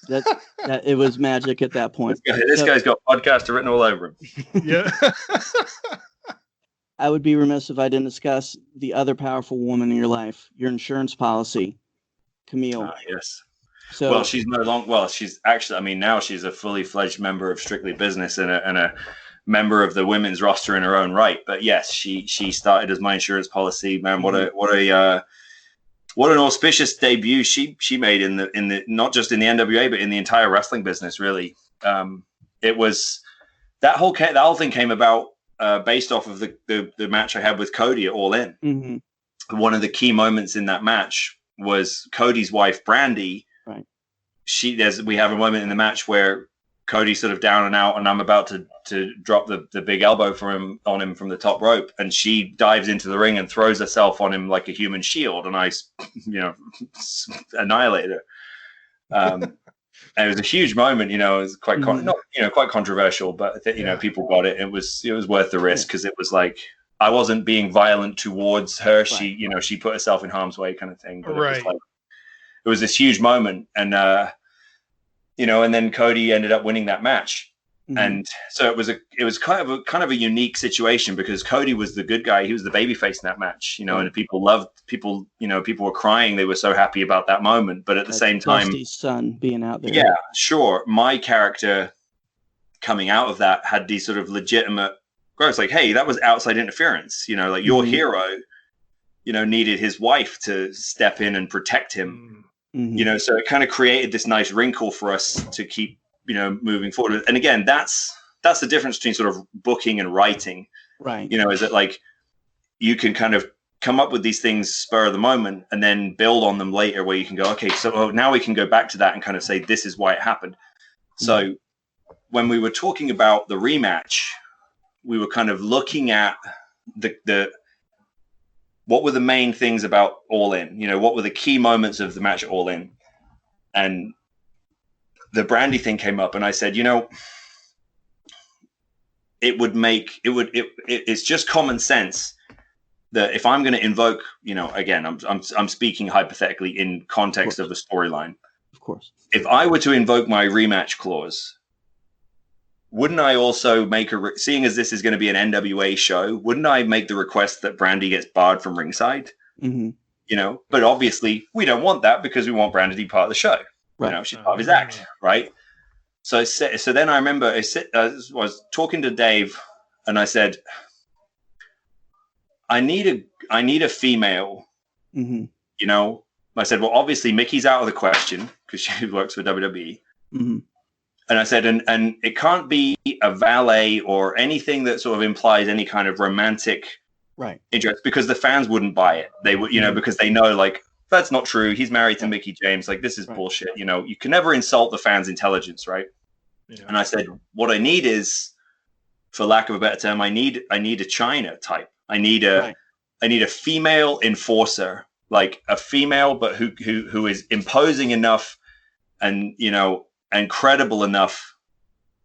That it was magic at that point. This guy's got podcaster written all over him. Yeah. I would be remiss if I didn't discuss the other powerful woman in your life, your insurance policy, Camille. Yes. So, well, she's no longer. Well, she's actually. Now she's a fully fledged member of Strictly Business and a member of the women's roster in her own right. But yes, she started as my insurance policy. Man, what an auspicious debut she made in the not just in the NWA but in the entire wrestling business. Really, it was that whole thing came about. Based off of the match I had with Cody at All In. Mm-hmm. One of the key moments in that match was Cody's wife, Brandy. Right. We have a moment in the match where Cody's sort of down and out, and I'm about to drop the big elbow on him from the top rope, and she dives into the ring and throws herself on him like a human shield, and I, annihilate her. And it was a huge moment, it was quite quite controversial, but people got it. It was worth the risk because it was like I wasn't being violent towards her. Right. She put herself in harm's way, kind of thing. But right. It was this huge moment, and and then Cody ended up winning that match. Mm-hmm. And so it was kind of a unique situation because Cody was the good guy. He was the babyface in that match, and people were crying. They were so happy about that moment. But at the same time, Dusty's son being out there. Yeah, sure. My character coming out of that had these sort of legitimate growths. Like, hey, that was outside interference. Your hero, needed his wife to step in and protect him. Mm-hmm. So it kind of created this nice wrinkle for us to keep moving forward. And again, that's the difference between sort of booking and writing, right? Is that like you can kind of come up with these things spur of the moment and then build on them later where you can go, okay, so now we can go back to that and kind of say, this is why it happened. Mm-hmm. So when we were talking about the rematch, we were kind of looking at the what were the main things about All In, what were the key moments of the match at All In? And the Brandy thing came up, and I said, it's just common sense that if I'm going to invoke, again, I'm speaking hypothetically in context of the storyline. Of course. If I were to invoke my rematch clause, wouldn't I also make seeing as this is going to be an NWA show, wouldn't I make the request that Brandy gets barred from ringside? Mm-hmm. But obviously we don't want that because we want Brandy to be part of the show. Right. She's part of his act, right? So then I remember I was talking to Dave, and I said, I need a female. Mm-hmm. You know, I said, well, obviously Mickey's out of the question because she works for WWE. Mm-hmm. And I said, and it can't be a valet or anything that sort of implies any kind of romantic interest, because the fans wouldn't buy it. They would, you know, because they know, like, that's not true. He's married to Mickey James. Like, this is bullshit. You know, you can never insult the fans' intelligence, right? Yeah. And I said, what I need is, for lack of a better term, I need a China type. I need a female enforcer, like a female, but who is imposing enough and, you know, and credible enough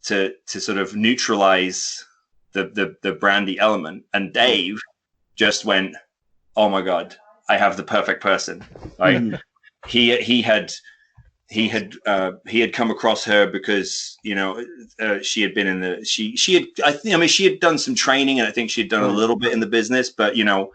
to sort of neutralize the Brandy element. And Dave just went, oh my God, I have the perfect person. Right? He had come across her because, you know, she had been in the, she had done some training, and I think she had done a little bit in the business, but, you know,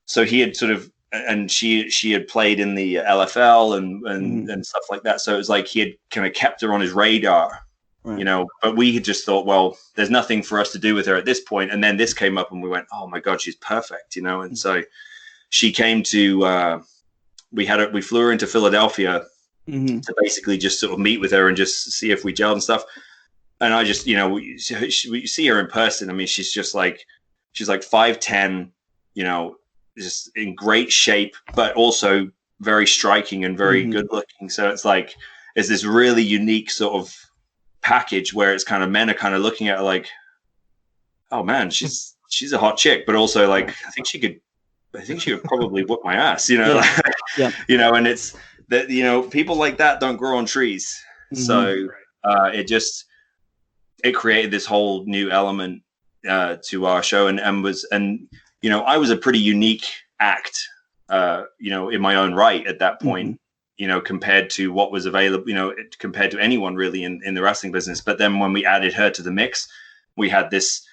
so he had sort of, and she had played in the LFL and stuff like that. So it was like he had kind of kept her on his radar, you know, but we had just thought, well, there's nothing for us to do with her at this point. And then this came up and we went, oh my God, she's perfect, you know? And so she came to, we flew her into Philadelphia to basically just sort of meet with her and just see if we gelled and stuff. And I just, you know, we see her in person. I mean, she's like 5'10", you know, just in great shape, but also very striking and very good looking. So it's like, it's this really unique sort of package where it's kind of, men are kind of looking at her like, oh man, she's a hot chick, but also like, I think she could probably whip my ass, you know, you know, and it's that, you know, people like that don't grow on trees. So it created this whole new element to our show, and you know, I was a pretty unique act, you know, in my own right at that point, you know, compared to what was available, you know, compared to anyone really in the wrestling business. But then when we added her to the mix, we had this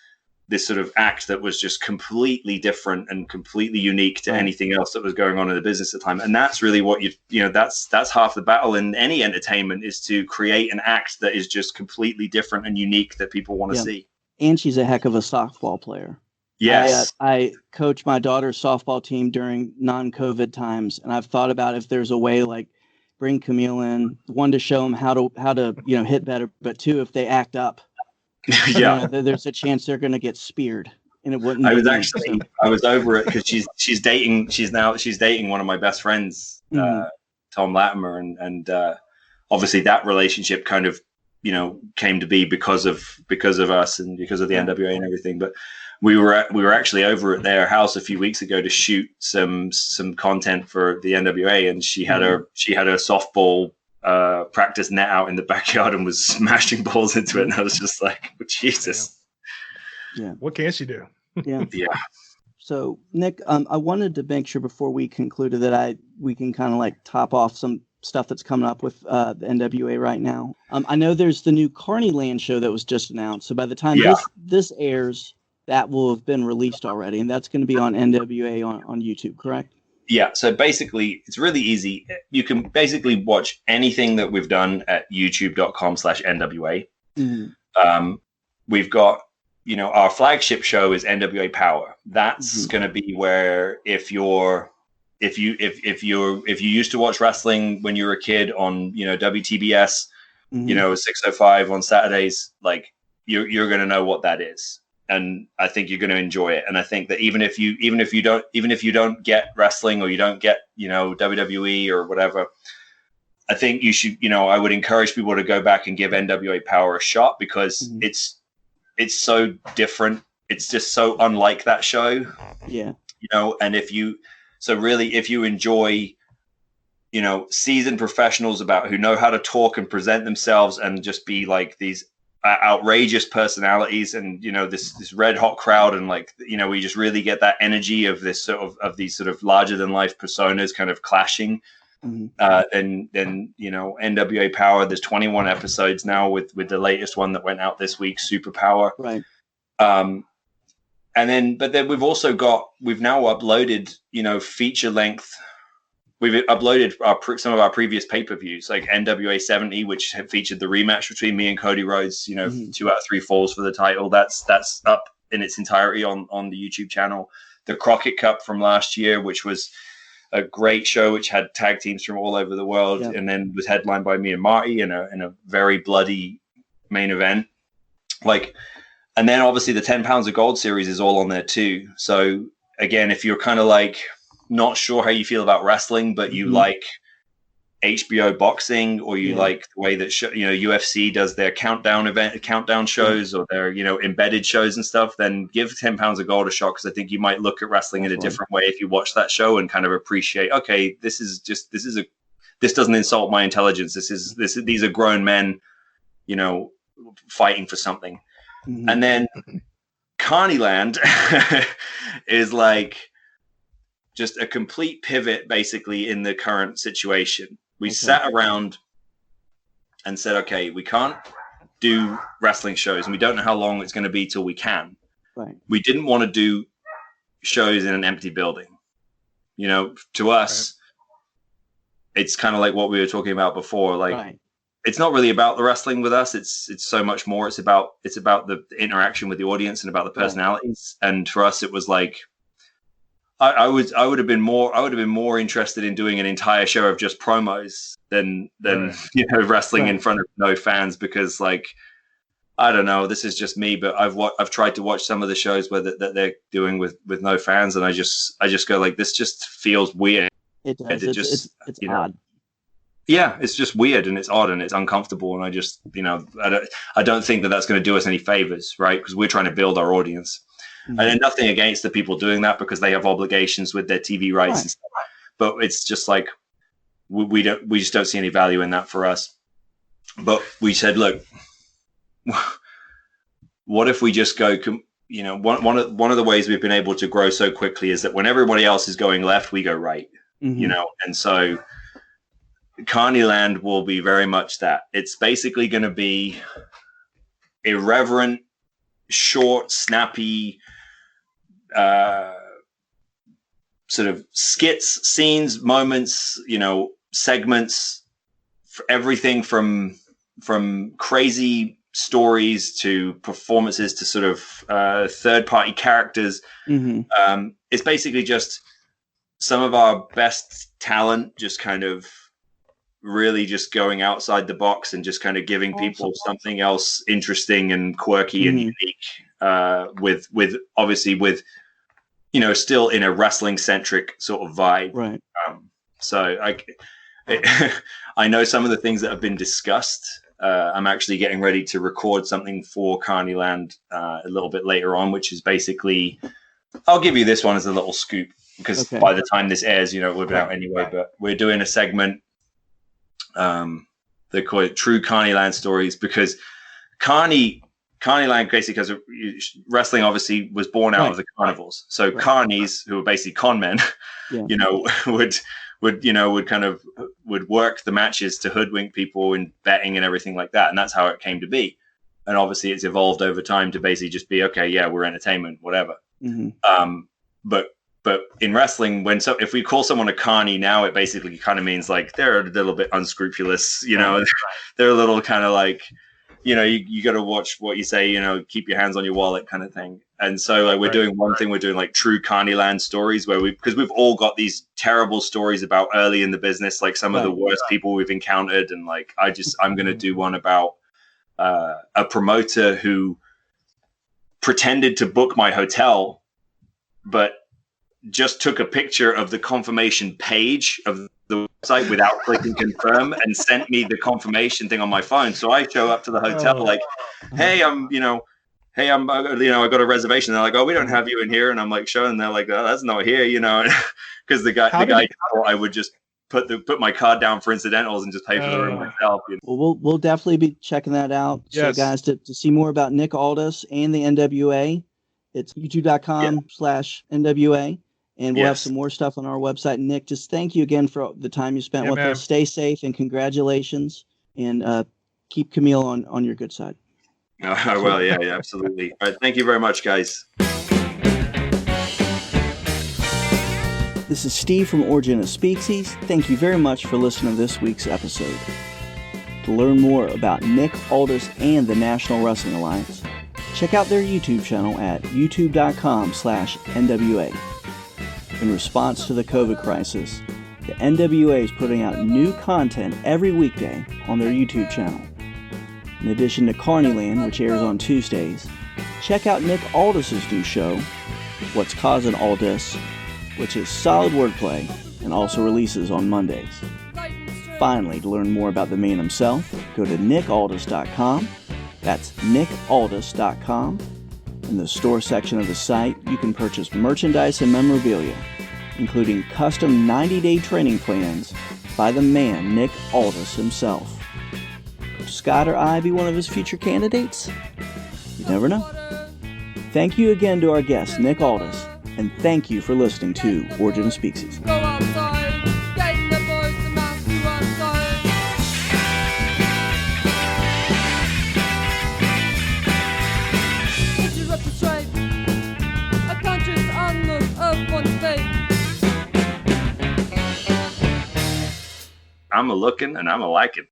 sort of act that was just completely different and completely unique to anything else that was going on in the business at the time. And that's really what you know, that's half the battle in any entertainment, is to create an act that is just completely different and unique that people want to see. And she's a heck of a softball player. Yes. I coach my daughter's softball team during non-COVID times, and I've thought about if there's a way, like, bring Camille in, one, to show them how to you know, hit better, but two, if they act up, you know, there's a chance they're going to get speared, and it wouldn't. I was over it because she's dating one of my best friends, Tom Latimer, and obviously that relationship kind of, you know, came to be because of us and because of the NWA and everything, but. We were actually over at their house a few weeks ago to shoot some content for the NWA, and she had her softball practice net out in the backyard and was smashing balls into it, and I was just like, oh, Jesus. Yeah. What can she do? Yeah. Yeah. So Nick, I wanted to make sure before we concluded that we can kind of like top off some stuff that's coming up with the NWA right now. I know there's the new Carneyland show that was just announced. So by the time this airs, that will have been released already, and that's going to be on NWA on YouTube, correct? Yeah. So basically, it's really easy. You can basically watch anything that we've done at youtube.com/NWA. We've got, you know, our flagship show is NWA Power. That's going to be where if you used to watch wrestling when you were a kid on, you know, WTBS, you know, 6:05 on Saturdays, like you're going to know what that is. And I think you're going to enjoy it. And I think that even if you don't get wrestling, or you don't get, you know, WWE or whatever, I think you should, you know, I would encourage people to go back and give NWA Power a shot, because it's so different. It's just so unlike that show. Yeah. You know, and if you enjoy, you know, seasoned professionals who know how to talk and present themselves and just be like these outrageous personalities, and, you know, this red hot crowd, and, like, you know, we just really get that energy of this of these sort of larger than life personas kind of clashing. Then you know, NWA Power, there's 21 episodes now with the latest one that went out this week, Superpower. Right. But then we've now uploaded, you know, feature length. We've uploaded some of our previous pay-per-views, like NWA 70, which had featured the rematch between me and Cody Rhodes, you know, 2 out of 3 falls for the title. That's up in its entirety on the YouTube channel. the Crockett Cup from last year, which was a great show, which had tag teams from all over the world, and then was headlined by me and Marty in a very bloody main event. Like, and then obviously the 10 pounds of gold series is all on there too. So again, if you're kind of like not sure how you feel about wrestling, but you like HBO boxing, or you like the way that UFC does their countdown shows, or their embedded shows and stuff, then give 10 pounds of gold a shot, because I think you might look at wrestling in a different way if you watch that show and kind of appreciate, okay, this doesn't insult my intelligence. These are grown men, fighting for something. And then Carneyland is like just a complete pivot basically in the current situation. We sat around and said, okay, we can't do wrestling shows, and we don't know how long it's going to be till we can. Right. We didn't want to do shows in an empty building. To us, it's kind of like what we were talking about before. Like, it's not really about the wrestling with us. It's so much more. It's about the interaction with the audience and about the personalities. And for us, it was like, I would have been more interested in doing an entire show of just promos than wrestling in front of no fans, because like, I don't know, this is just me, but I've tried to watch some of the shows where that they're doing with no fans, and I just go like, this just feels weird. It does. It's odd. Yeah, it's just weird, and it's odd, and it's uncomfortable, and I just I don't think that that's going to do us any favors, right? Because we're trying to build our audience. And then nothing against the people doing that, because they have obligations with their TV rights and stuff. But it's just like, we just don't see any value in that for us. But we said, look, what if we just go, one of the ways we've been able to grow so quickly is that when everybody else is going left, we go right, and so Carneyland will be very much that. It's basically going to be irreverent, short, snappy, sort of skits, scenes, moments, segments, for everything from crazy stories to performances to sort of third-party characters. It's basically just some of our best talent, just kind of really just going outside the box and just kind of giving people something else interesting and quirky and unique, with obviously with still in a wrestling centric sort of vibe. Right. So I know some of the things that have been discussed. I'm actually getting ready to record something for Carneyland a little bit later on, which is basically, I'll give you this one as a little scoop, because by the time this airs, it will be out anyway. But we're doing a segment. They call it True Carneyland Stories, because Carneyland basically, because wrestling obviously was born out of the carnivals. So carnies, who are basically con men, would work the matches to hoodwink people in betting and everything like that, and that's how it came to be. And obviously, it's evolved over time to basically just be, okay, yeah, we're entertainment, whatever. But in wrestling, if we call someone a carny now, it basically kind of means like they're a little bit unscrupulous, they're a little kind of like, you got to watch what you say, keep your hands on your wallet kind of thing. And so like, we're doing one thing, we're doing like True Carneyland Stories, because we've all got these terrible stories about early in the business, like some of the worst people we've encountered. And like, I'm going to do one about a promoter who pretended to book my hotel, but just took a picture of the confirmation page of the website without clicking confirm and sent me the confirmation thing on my phone. So I show up to the hotel like, hey, I got a reservation. They're like, oh, we don't have you in here. And I'm like, showing, they're like, oh, that's not here, because the guy thought I would just put my card down for incidentals and just pay for the room myself. Well, we'll definitely be checking that out. Yes. So guys, to see more about Nick Aldis and the NWA, it's youtube.com/NWA. And we'll have some more stuff on our website. Nick, just thank you again for the time you spent with us. Stay safe and congratulations. And keep Camille on your good side. I will, yeah, absolutely. All right, thank you very much, guys. This is Steve from Origin of Speakcies. Thank you very much for listening to this week's episode. To learn more about Nick Aldis and the National Wrestling Alliance, check out their YouTube channel at youtube.com/NWA. In response to the COVID crisis, the NWA is putting out new content every weekday on their YouTube channel. In addition to Carneyland, which airs on Tuesdays, check out Nick Aldis' new show, What's Causing All This, which is solid wordplay and also releases on Mondays. Finally, to learn more about the man himself, go to nickaldis.com. That's nickaldis.com. In the store section of the site, you can purchase merchandise and memorabilia, including custom 90-day training plans by the man Nick Aldis himself. Could Scott or I be one of his future candidates? You never know. Thank you again to our guest, Nick Aldis, and thank you for listening to Origin of Speakses. Go outside, getting the boys to mask you outside. Interrupt the strife, a conscious onlook of one's fate. I'm a looking and I'm a liking.